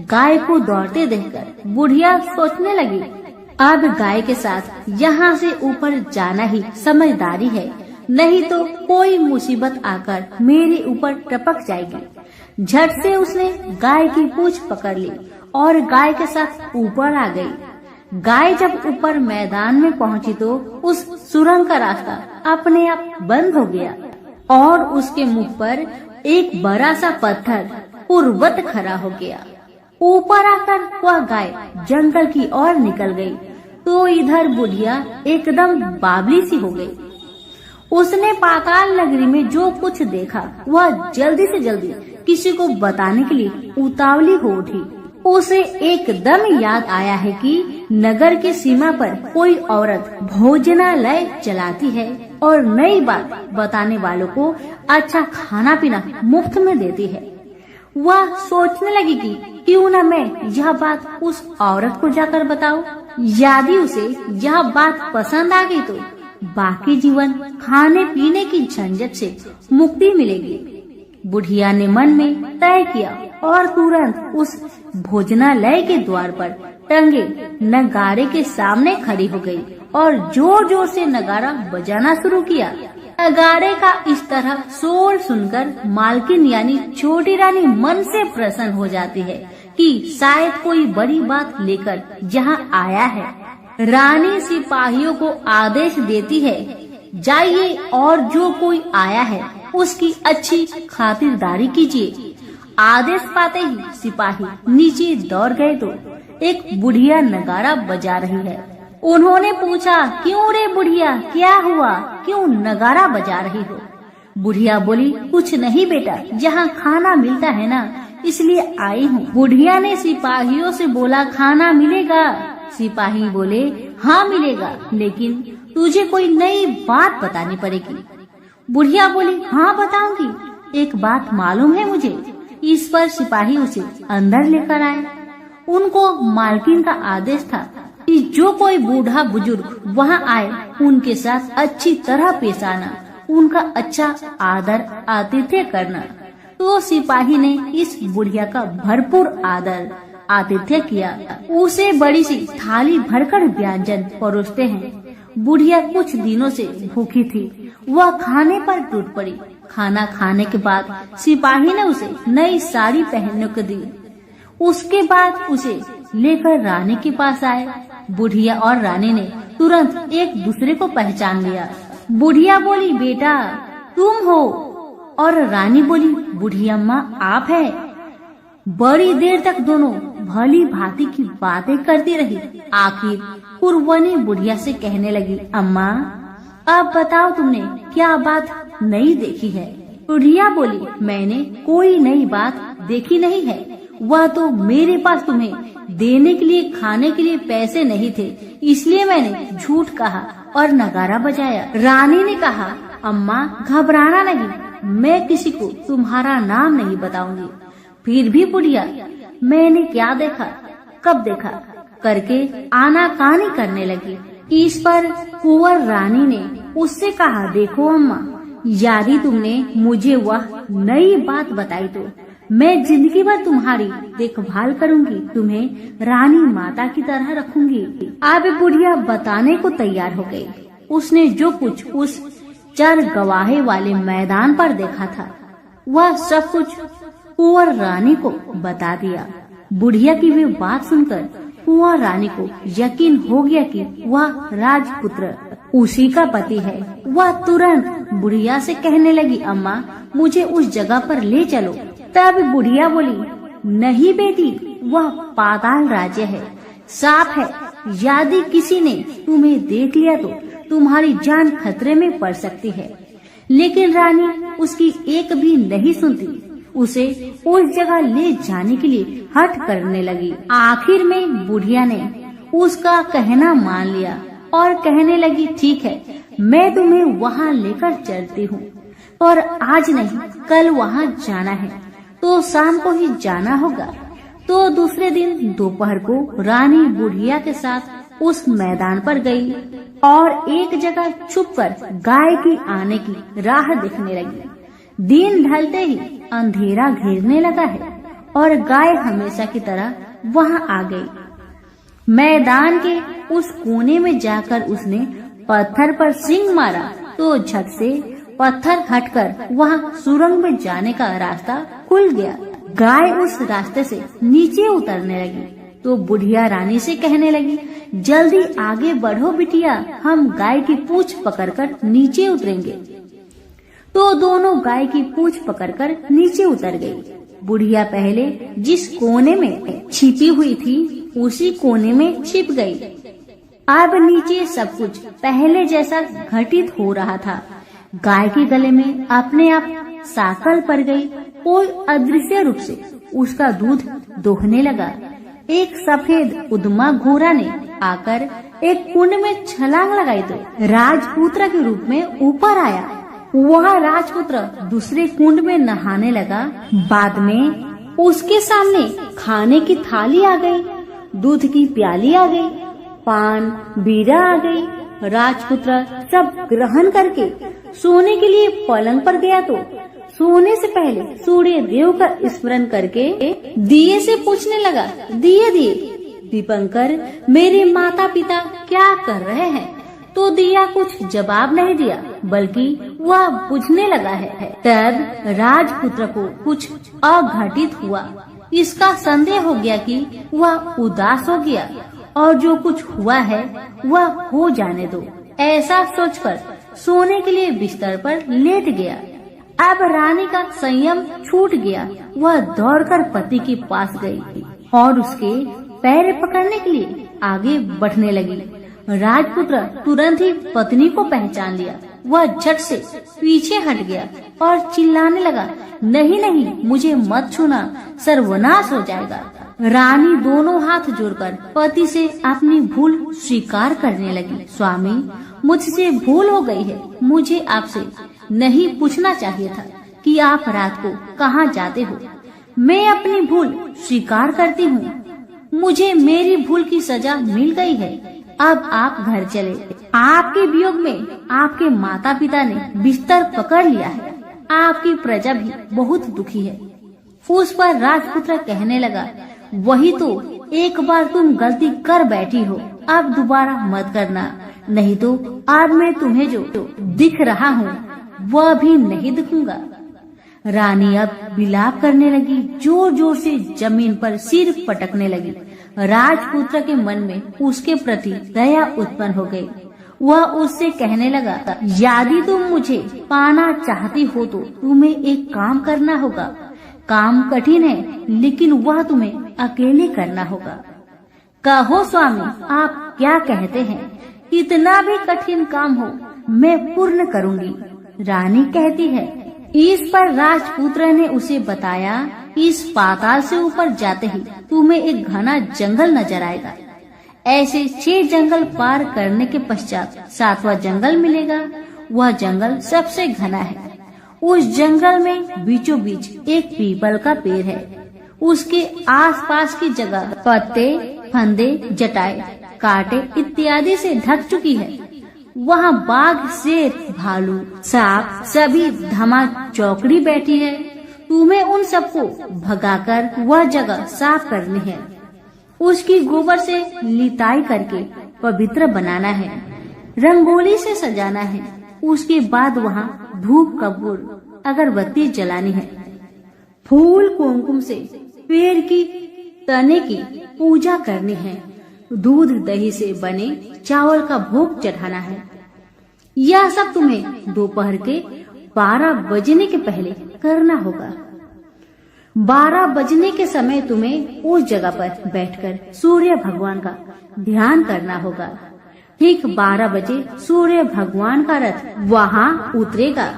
गाय को दौड़ते देखकर बुढ़िया सोचने लगी, अब गाय के साथ यहाँ से ऊपर जाना ही समझदारी है, नहीं तो कोई मुसीबत आकर मेरे ऊपर टपक जाएगी। झट से उसने गाय की पूंछ पकड़ ली और गाय के साथ ऊपर आ गई। गाय जब ऊपर मैदान में पहुंची तो उस सुरंग का रास्ता अपने आप बंद हो गया और उसके मुख पर एक बड़ा सा पत्थर पूर्ववत खड़ा हो गया। ऊपर आकर वह गाय जंगल की ओर निकल गई तो इधर बुढ़िया एकदम बावली सी हो गई। उसने पाताल नगरी में जो कुछ देखा वह जल्दी से जल्दी किसी को बताने के लिए उतावली हो उठी। उसे एकदम याद आया है कि नगर की सीमा पर कोई औरत भोजनालय चलाती है और नई बात बताने वालों को अच्छा खाना पीना मुफ्त में देती है। वह सोचने लगी कि क्यों न मैं यह बात उस औरत को जाकर बताऊं। यदि उसे यह बात पसंद आ गई तो बाकी जीवन खाने पीने की झंझट से मुक्ति मिलेगी। बुढ़िया ने मन में तय किया और तुरंत उस भोजनालय के द्वार पर टंगे नगाड़े के सामने खड़ी हो गई और जोर जोर से नगाड़ा बजाना शुरू किया। नगाड़े का इस तरह शोर सुनकर मालकिन यानी छोटी रानी मन से प्रसन्न हो जाती है कि शायद कोई बड़ी बात लेकर यहाँ आया है। रानी सिपाहियों को आदेश देती है, जाइए और जो कोई आया है उसकी अच्छी खातिरदारी कीजिए। आदेश पाते ही सिपाही नीचे दौड़ गए तो एक बुढ़िया नगाड़ा बजा रही है। उन्होंने पूछा, क्यों रे बुढ़िया, क्या हुआ, क्यों नगाड़ा बजा रही हो? बुढ़िया बोली, कुछ नहीं बेटा, यहाँ खाना मिलता है ना, इसलिए आई हूँ। बुढ़िया ने सिपाहियों से बोला, खाना मिलेगा? सिपाही बोले, हाँ मिलेगा, लेकिन तुझे कोई नई बात बतानी पड़ेगी। बुढ़िया बोली, हाँ बताऊंगी, एक बात मालूम है मुझे। इस पर सिपाही उसे अंदर लेकर आए। उनको मालकिन का आदेश था कि जो कोई बूढ़ा बुजुर्ग वहाँ आए उनके साथ अच्छी तरह पेश आना, उनका अच्छा आदर आतिथ्य करना। तो सिपाही ने इस बुढ़िया का भरपूर आदर आतिथ्य किया। उसे बड़ी सी थाली भरकर व्यंजन परोसते हैं। बुढ़िया कुछ दिनों से भूखी थी, वह खाने पर टूट पड़ी। खाना खाने के बाद सिपाही ने उसे नई साड़ी पहनने को दी। उसके बाद उसे लेकर रानी के पास आए। बुढ़िया और रानी ने तुरंत एक दूसरे को पहचान लिया। बुढ़िया बोली, बेटा तुम हो? और रानी बोली, बूढ़ी अम्मा आप है? बड़ी देर तक दोनों भली भांति की बातें करती रही। आखिर पूर्वनी बुढ़िया से कहने लगी, अम्मा अब बताओ तुमने क्या बात नहीं देखी है? बुढ़िया बोली, मैंने कोई नई बात देखी नहीं है। वह तो मेरे पास तुम्हें देने के लिए खाने के लिए पैसे नहीं थे, इसलिए मैंने झूठ कहा और नगारा बजाया। रानी ने कहा, अम्मा घबराना नहीं, मैं किसी को तुम्हारा नाम नहीं बताऊंगी। फिर भी बुढ़िया मैंने क्या देखा, कब देखा करके आनाकानी करने लगी। इस पर कुंवर रानी ने उससे कहा, देखो अम्मा, यदि तुमने मुझे वह नई बात बताई तो मैं जिंदगी भर तुम्हारी देखभाल करूंगी, तुम्हें रानी माता की तरह रखूंगी। अब बुढ़िया बताने को तैयार हो गई। उसने जो कुछ उस चर गवाहे वाले मैदान पर देखा था वह सब कुछ कुंवर रानी को बता दिया। बुढ़िया की वे बात सुनकर कुंवर रानी को यकीन हो गया कि वह राजपुत्र उसी का पति है। वह तुरंत बुढ़िया से कहने लगी, अम्मा मुझे उस जगह पर ले चलो। तब बुढ़िया बोली, नहीं बेटी, वह पाताल राज्य है, सांप है। यदि किसी ने तुम्हें देख लिया तो तुम्हारी जान खतरे में पड़ सकती है। लेकिन रानी उसकी एक भी नहीं सुनती, उसे उस जगह ले जाने के लिए हठ करने लगी। आखिर में बुढ़िया ने उसका कहना मान लिया और कहने लगी, ठीक है, मैं तुम्हें वहाँ लेकर चलती हूँ, और आज नहीं कल वहाँ जाना है तो शाम को ही जाना होगा। तो दूसरे दिन दोपहर को रानी बुढ़िया के साथ उस मैदान पर गई और एक जगह छुपकर गाय की आने की राह देखने लगी। दिन ढलते ही अंधेरा घेरने लगा है और गाय हमेशा की तरह वहां आ गई। मैदान के उस कोने में जाकर उसने पत्थर पर सींग मारा तो झट से पत्थर हटकर वहां सुरंग में जाने का रास्ता खुल गया। गाय उस रास्ते से नीचे उतरने लगी तो बुढ़िया रानी से कहने लगी, जल्दी आगे बढ़ो बिटिया, हम गाय की पूंछ पकड़कर नीचे उतरेंगे। तो दोनों गाय की पूंछ पकड़कर नीचे उतर गई। बुढ़िया पहले जिस कोने में छिपी हुई थी उसी कोने में छिप गई। अब नीचे सब कुछ पहले जैसा घटित हो रहा था। गाय के गले में अपने आप साकल पड़ गई। कोई अदृश्य रूप से उसका दूध दोहने लगा। एक सफेद उद्मा घोड़ा ने आकर एक कुंड में छलांग लगाई तो राजपुत्र के रूप में ऊपर आया। वह राजपुत्र दूसरे कुंड में नहाने लगा। बाद में उसके सामने खाने की थाली आ गई, दूध की प्याली आ गई, पान बीड़ा आ गई। राजपुत्र सब ग्रहण करके सोने के लिए पलंग पर गया तो सोने से पहले सूर्य देव का स्मरण करके दिए से पूछने लगा, दिए दिए दीपंकर, मेरे माता पिता क्या कर रहे हैं? तो दिया कुछ जवाब नहीं दिया, बल्कि वह बुझने लगा है। तब राजपुत्र को कुछ अघटित हुआ। इसका संदेह हो गया कि वह उदास हो गया और जो कुछ हुआ है वह हो जाने दो। ऐसा सोचकर सोने के लिए बिस्तर पर लेट गया। अब रानी का संयम छूट गया। वह दौड़कर पति के पास गई और उसके पैर पकड़ने के लिए आगे बढ़ने लगी। राजपुत्र तुरंत ही पत्नी को पहचान लिया। वह झट से पीछे हट गया और चिल्लाने लगा, नहीं नहीं, मुझे मत छूना, सर्वनाश हो जाएगा। रानी दोनों हाथ जोड़कर पति से अपनी भूल स्वीकार करने लगी। स्वामी, मुझसे भूल हो गई है। मुझे आपसे नहीं पूछना चाहिए था कि आप रात को कहाँ जाते हो। मैं अपनी भूल स्वीकार करती हूँ। मुझे मेरी भूल की सजा मिल गई है। अब आप घर चले। आपके वियोग में आपके माता पिता ने बिस्तर पकड़ लिया है। आपकी प्रजा भी बहुत दुखी है। उस पर राजपुत्र कहने लगा, वही तो, एक बार तुम गलती कर बैठी हो, अब दोबारा मत करना, नहीं तो आज मैं तुम्हें जो दिख रहा हूँ वह भी नहीं दिखूंगा। रानी अब विलाप करने लगी, जोर जोर से जमीन पर सिर पटकने लगी। राजपुत्र के मन में उसके प्रति दया उत्पन्न हो गई। वह उससे कहने लगा, यदि तुम मुझे पाना चाहती हो तो तुम्हें एक काम करना होगा। काम कठिन है, लेकिन वह तुम्हें अकेले करना होगा। कहो स्वामी, आप क्या कहते हैं? इतना भी कठिन काम हो मैं पूर्ण करूंगी। रानी कहती है, इस पर राजपुत्र ने उसे बताया, इस पाताल से ऊपर जाते ही तुम्हें एक घना जंगल नजर आएगा। ऐसे 6 जंगल पार करने के पश्चात 7वां जंगल मिलेगा। वह जंगल सबसे घना है। उस जंगल में बीचों बीच एक पीपल का पेड़ है। उसके आसपास की जगह पत्ते, फंदे, जटाएं, कांटे इत्यादि से ढक चुकी है। वहाँ बाघ, शेर, भालू, सांप सभी धमा चौकड़ी बैठी है। तुम्हें उन सबको भगाकर वह जगह साफ करनी है। उसकी गोबर से लिताई करके पवित्र बनाना है। रंगोली से सजाना है। उसके बाद वहाँ धूप, कपूर, अगरबत्ती जलानी है। फूल कुमकुम से पेड़ की तने की पूजा करनी है। दूध दही से बने चावल का भोग चढ़ाना है। यह सब तुम्हें दोपहर के 12 बजने के पहले करना होगा। 12 बजने के समय तुम्हें उस जगह पर बैठकर सूर्य भगवान का ध्यान करना होगा। ठीक 12 बजे सूर्य भगवान का रथ वहाँ उतरेगा।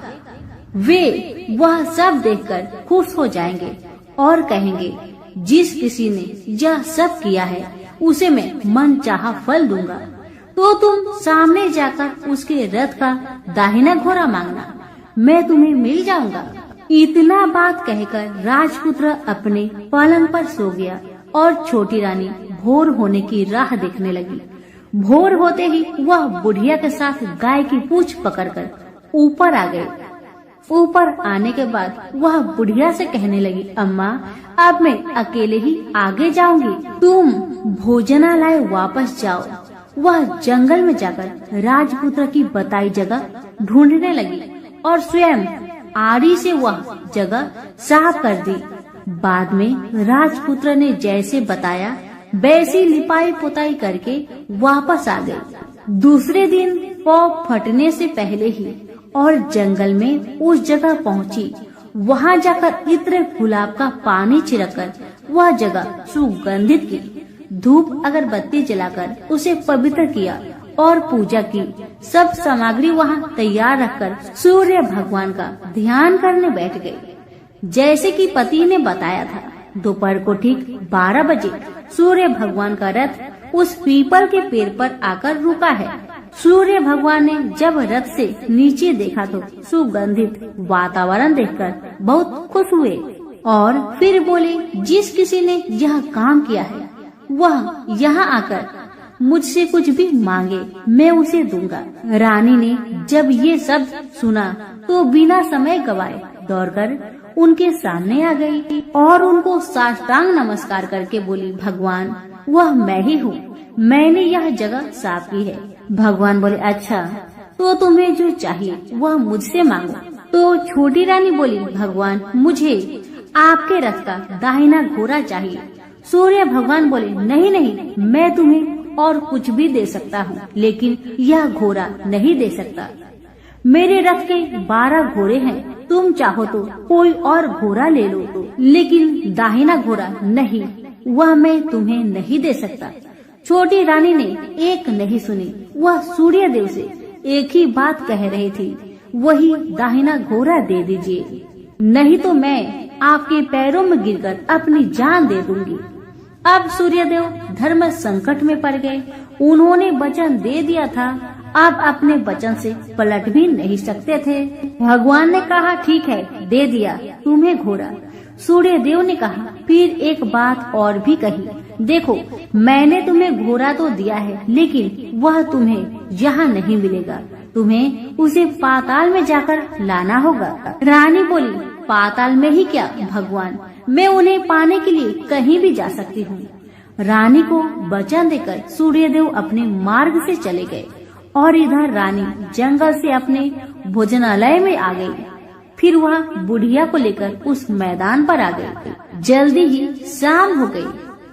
वे वह सब देखकर खुश हो जाएंगे और कहेंगे, जिस किसी ने यह सब किया है उसे मैं मन चाहा फल दूंगा। तो तुम सामने जाकर उसके रथ का दाहिना घोड़ा मांगना, मैं तुम्हें मिल जाऊंगा। इतना बात कहकर राजपुत्र अपने पलंग पर सो गया और छोटी रानी भोर होने की राह देखने लगी। भोर होते ही वह बुढ़िया के साथ गाय की पूंछ पकड़कर ऊपर आ गई। ऊपर आने के बाद वह बुढ़िया से कहने लगी, अम्मा अब मैं अकेले ही आगे जाऊंगी, तुम भोजनालय वापस जाओ। वह जंगल में जाकर राजपुत्र की बताई जगह ढूंढने लगी और स्वयं आरी से वह जगह साफ कर दी। बाद में राजपुत्र ने जैसे बताया वैसी लिपाई पुताई करके वापस आ गई। दूसरे दिन पौ फटने से पहले ही और जंगल में उस जगह पहुंची। वहां जाकर इत्र गुलाब का पानी छिड़ककर वह जगह सुगंधित की। धूप अगरबत्ती जलाकर उसे पवित्र किया और पूजा की। सब सामग्री वहां तैयार रखकर सूर्य भगवान का ध्यान करने बैठ गई। जैसे कि पति ने बताया था, दोपहर को ठीक 12 बजे सूर्य भगवान का रथ उस पीपल के पेड़ पर आकर रुका है। सूर्य भगवान ने जब रथ से नीचे देखा तो सुगंधित वातावरण देखकर बहुत खुश हुए और फिर बोले, जिस किसी ने यह काम किया है वह यहाँ आकर मुझसे कुछ भी मांगे, मैं उसे दूंगा। रानी ने जब ये सब सुना तो बिना समय गवाए दौड़कर उनके सामने आ गई और उनको साष्टांग नमस्कार करके बोली, भगवान वह मैं ही हूँ, मैंने यह जगह साफ की है। भगवान बोले, अच्छा तो तुम्हें जो चाहिए वह मुझसे मांगो। तो छोटी रानी बोली, भगवान मुझे आपके रथ का दाहिना घोड़ा चाहिए। सूर्य भगवान बोले, नहीं नहीं, मैं तुम्हें और कुछ भी दे सकता हूँ, लेकिन यह घोड़ा नहीं दे सकता। मेरे रथ के 12 घोड़े हैं, तुम चाहो तो कोई और घोड़ा ले लो, लेकिन दाहिना घोड़ा नहीं, वह मैं तुम्हें नहीं दे सकता। छोटी रानी ने एक नहीं सुनी। वह सूर्य देव से एक ही बात कह रही थी, वही दाहिना घोड़ा दे दीजिए, नहीं तो मैं आपके पैरों में गिरकर अपनी जान दे दूंगी। अब सूर्यदेव धर्म संकट में पड़ गए। उन्होंने वचन दे दिया था, अब अपने वचन से पलट भी नहीं सकते थे। भगवान ने कहा, ठीक है, दे दिया तुम्हें घोड़ा। सूर्य देव ने कहा, फिर एक बात और भी कही, देखो मैंने तुम्हें घोड़ा तो दिया है, लेकिन वह तुम्हें यहाँ नहीं मिलेगा, तुम्हें उसे पाताल में जाकर लाना होगा। रानी बोली, पाताल में ही क्या भगवान, मैं उन्हें पाने के लिए कहीं भी जा सकती हूँ। रानी को वचन देकर सूर्यदेव अपने मार्ग से चले गए और इधर रानी जंगल से अपने भोजनालय में आ गई। फिर वह बुढ़िया को लेकर उस मैदान पर आ गई। जल्दी ही शाम हो गई।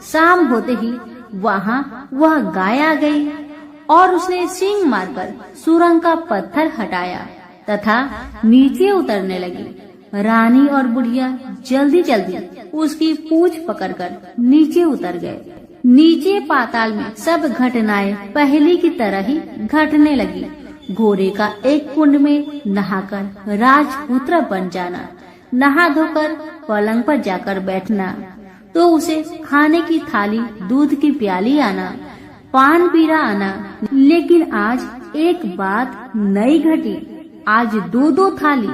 शाम होते ही वहाँ वह गाय आ गई और उसने सींग मारकर सुरंग का पत्थर हटाया तथा नीचे उतरने लगी। रानी और बुढ़िया जल्दी जल्दी उसकी पूंछ पकड़कर नीचे उतर गए। नीचे पाताल में सब घटनाएं पहले की तरह ही घटने लगी। घोड़े का एक कुंड में नहाकर राजपुत्र बन जाना, नहा धोकर पलंग पर जाकर बैठना तो उसे खाने की थाली, दूध की प्याली आना, पान पीरा आना। लेकिन आज एक बात नई घटी। आज 2-2 थाली,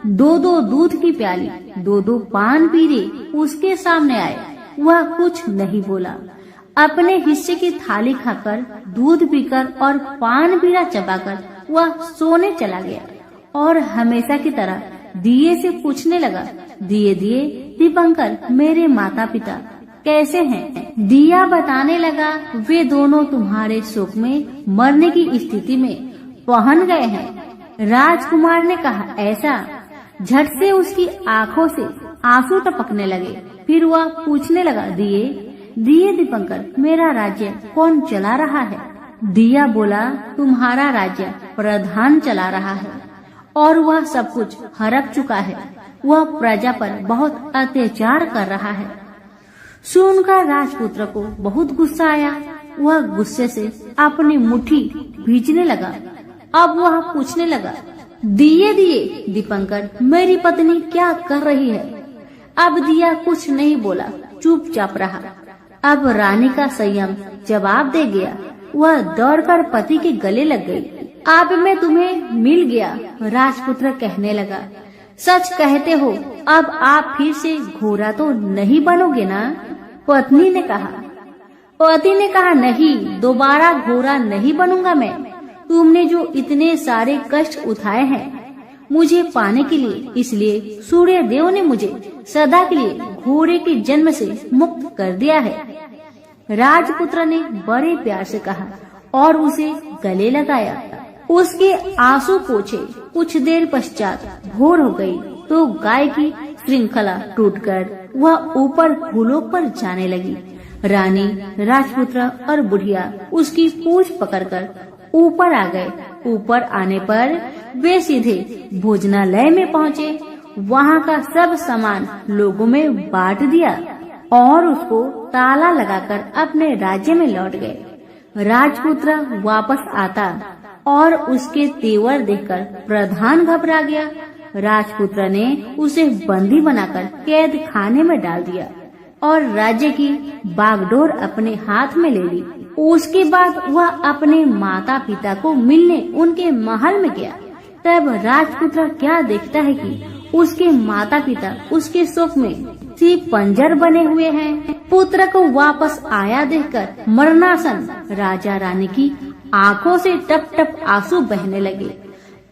2-2 दूध की प्याली, 2-2 पान पीरे उसके सामने आए। वह कुछ नहीं बोला। अपने हिस्से की थाली खाकर, दूध पीकर और पान पीरा चबाकर वह सोने चला गया और हमेशा की तरह दिए से पूछने लगा, दिए दिए दीपंकर, मेरे माता पिता कैसे हैं? दिया बताने लगा, वे दोनों तुम्हारे शोक में मरने की स्थिति में पहुंच गए हैं। राजकुमार ने कहा, ऐसा? झट से उसकी आंखों से आंसू टपकने लगे। फिर वह पूछने लगा, दिए दिए दीपंकर, मेरा राज्य कौन चला रहा है? दिया बोला, तुम्हारा राज्य प्रधान चला रहा है और वह सब कुछ हड़प चुका है। वह प्रजा पर बहुत अत्याचार कर रहा है। सुनकर राजपुत्र को बहुत गुस्सा आया। वह गुस्से से अपनी मुट्ठी भींचने लगा। अब वह पूछने लगा, दिए दिए दीपंकर, मेरी पत्नी क्या कर रही है? अब दिया कुछ नहीं बोला, चुपचाप रहा। अब रानी का संयम जवाब दे गया। वह दौड़कर पति के गले लग गई। अब मैं तुम्हें मिल गया, राजपुत्र कहने लगा। सच कहते हो, अब आप फिर से घोड़ा तो नहीं बनोगे ना? पत्नी ने कहा। पति ने कहा, नहीं, दोबारा घोड़ा नहीं बनूंगा मैं। तुमने जो इतने सारे कष्ट उठाए हैं मुझे पाने के लिए, इसलिए सूर्य देव ने मुझे सदा के लिए घोड़े के जन्म से मुक्त कर दिया है। राजपुत्र ने बड़े प्यार से कहा और उसे गले लगाया। उसके आंसू पोंछे। कुछ देर पश्चात भोर हो गई तो गाय की श्रृंखला टूटकर वह ऊपर भूलोक पर जाने लगी। रानी, राजपुत्र और बुढ़िया उसकी पूंछ पकड़कर ऊपर आ गए। ऊपर आने पर वे सीधे भोजनालय में पहुँचे। वहाँ का सब सामान लोगों में बांट दिया और उसको ताला लगाकर अपने राज्य में लौट गए। राजपुत्र वापस आता और उसके तेवर देखकर प्रधान घबरा गया। राजपुत्र ने उसे बंदी बनाकर कैद खाने में डाल दिया और राज्य की बागडोर अपने हाथ में ले ली। उसके बाद वह अपने माता पिता को मिलने उनके महल में गया। तब राजपुत्र क्या देखता है कि उसके माता पिता उसके शोक में सिर्फ पंजर बने हुए हैं। पुत्र को वापस आया देखकर मरणासन राजा रानी की आंखों से टप टप आंसू बहने लगे।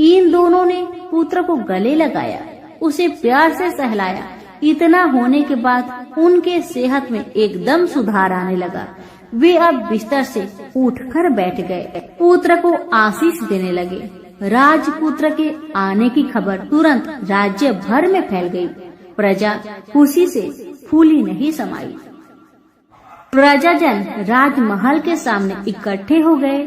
इन दोनों ने पुत्र को गले लगाया, उसे प्यार से सहलाया। इतना होने के बाद उनके सेहत में एकदम सुधार आने लगा। वे अब बिस्तर से उठकर बैठ गए। पुत्र को आशीष देने लगे। राजपुत्र के आने की खबर तुरंत राज्य भर में फैल गई। प्रजा खुशी से फूली नहीं समाई। प्रजाजन राजमहल के सामने इकट्ठे हो गए।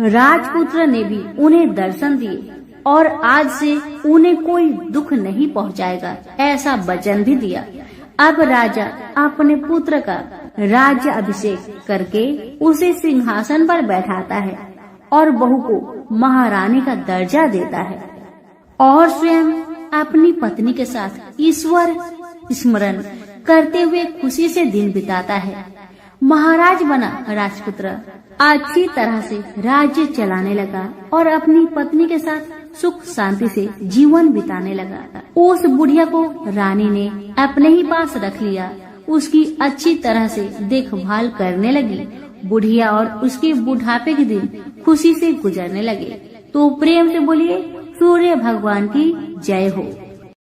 राजपुत्र ने भी उन्हें दर्शन दिए और आज से उन्हें कोई दुख नहीं पहुंचाएगा, ऐसा वचन भी दिया। अब राजा अपने पुत्र का राज्य अभिषेक करके उसे सिंहासन पर बैठाता है और बहू को महारानी का दर्जा देता है और स्वयं अपनी पत्नी के साथ ईश्वर स्मरण करते हुए खुशी से दिन बिताता है। महाराज बना राजपुत्र अच्छी तरह से राज्य चलाने लगा और अपनी पत्नी के साथ सुख शांति से जीवन बिताने लगा। उस बुढ़िया को रानी ने अपने ही पास रख लिया। उसकी अच्छी तरह से देखभाल करने लगी। बुढ़िया और उसके बुढ़ापे के दिन खुशी से गुजरने लगे। तो प्रेम से बोलिए, सूर्य भगवान की जय हो।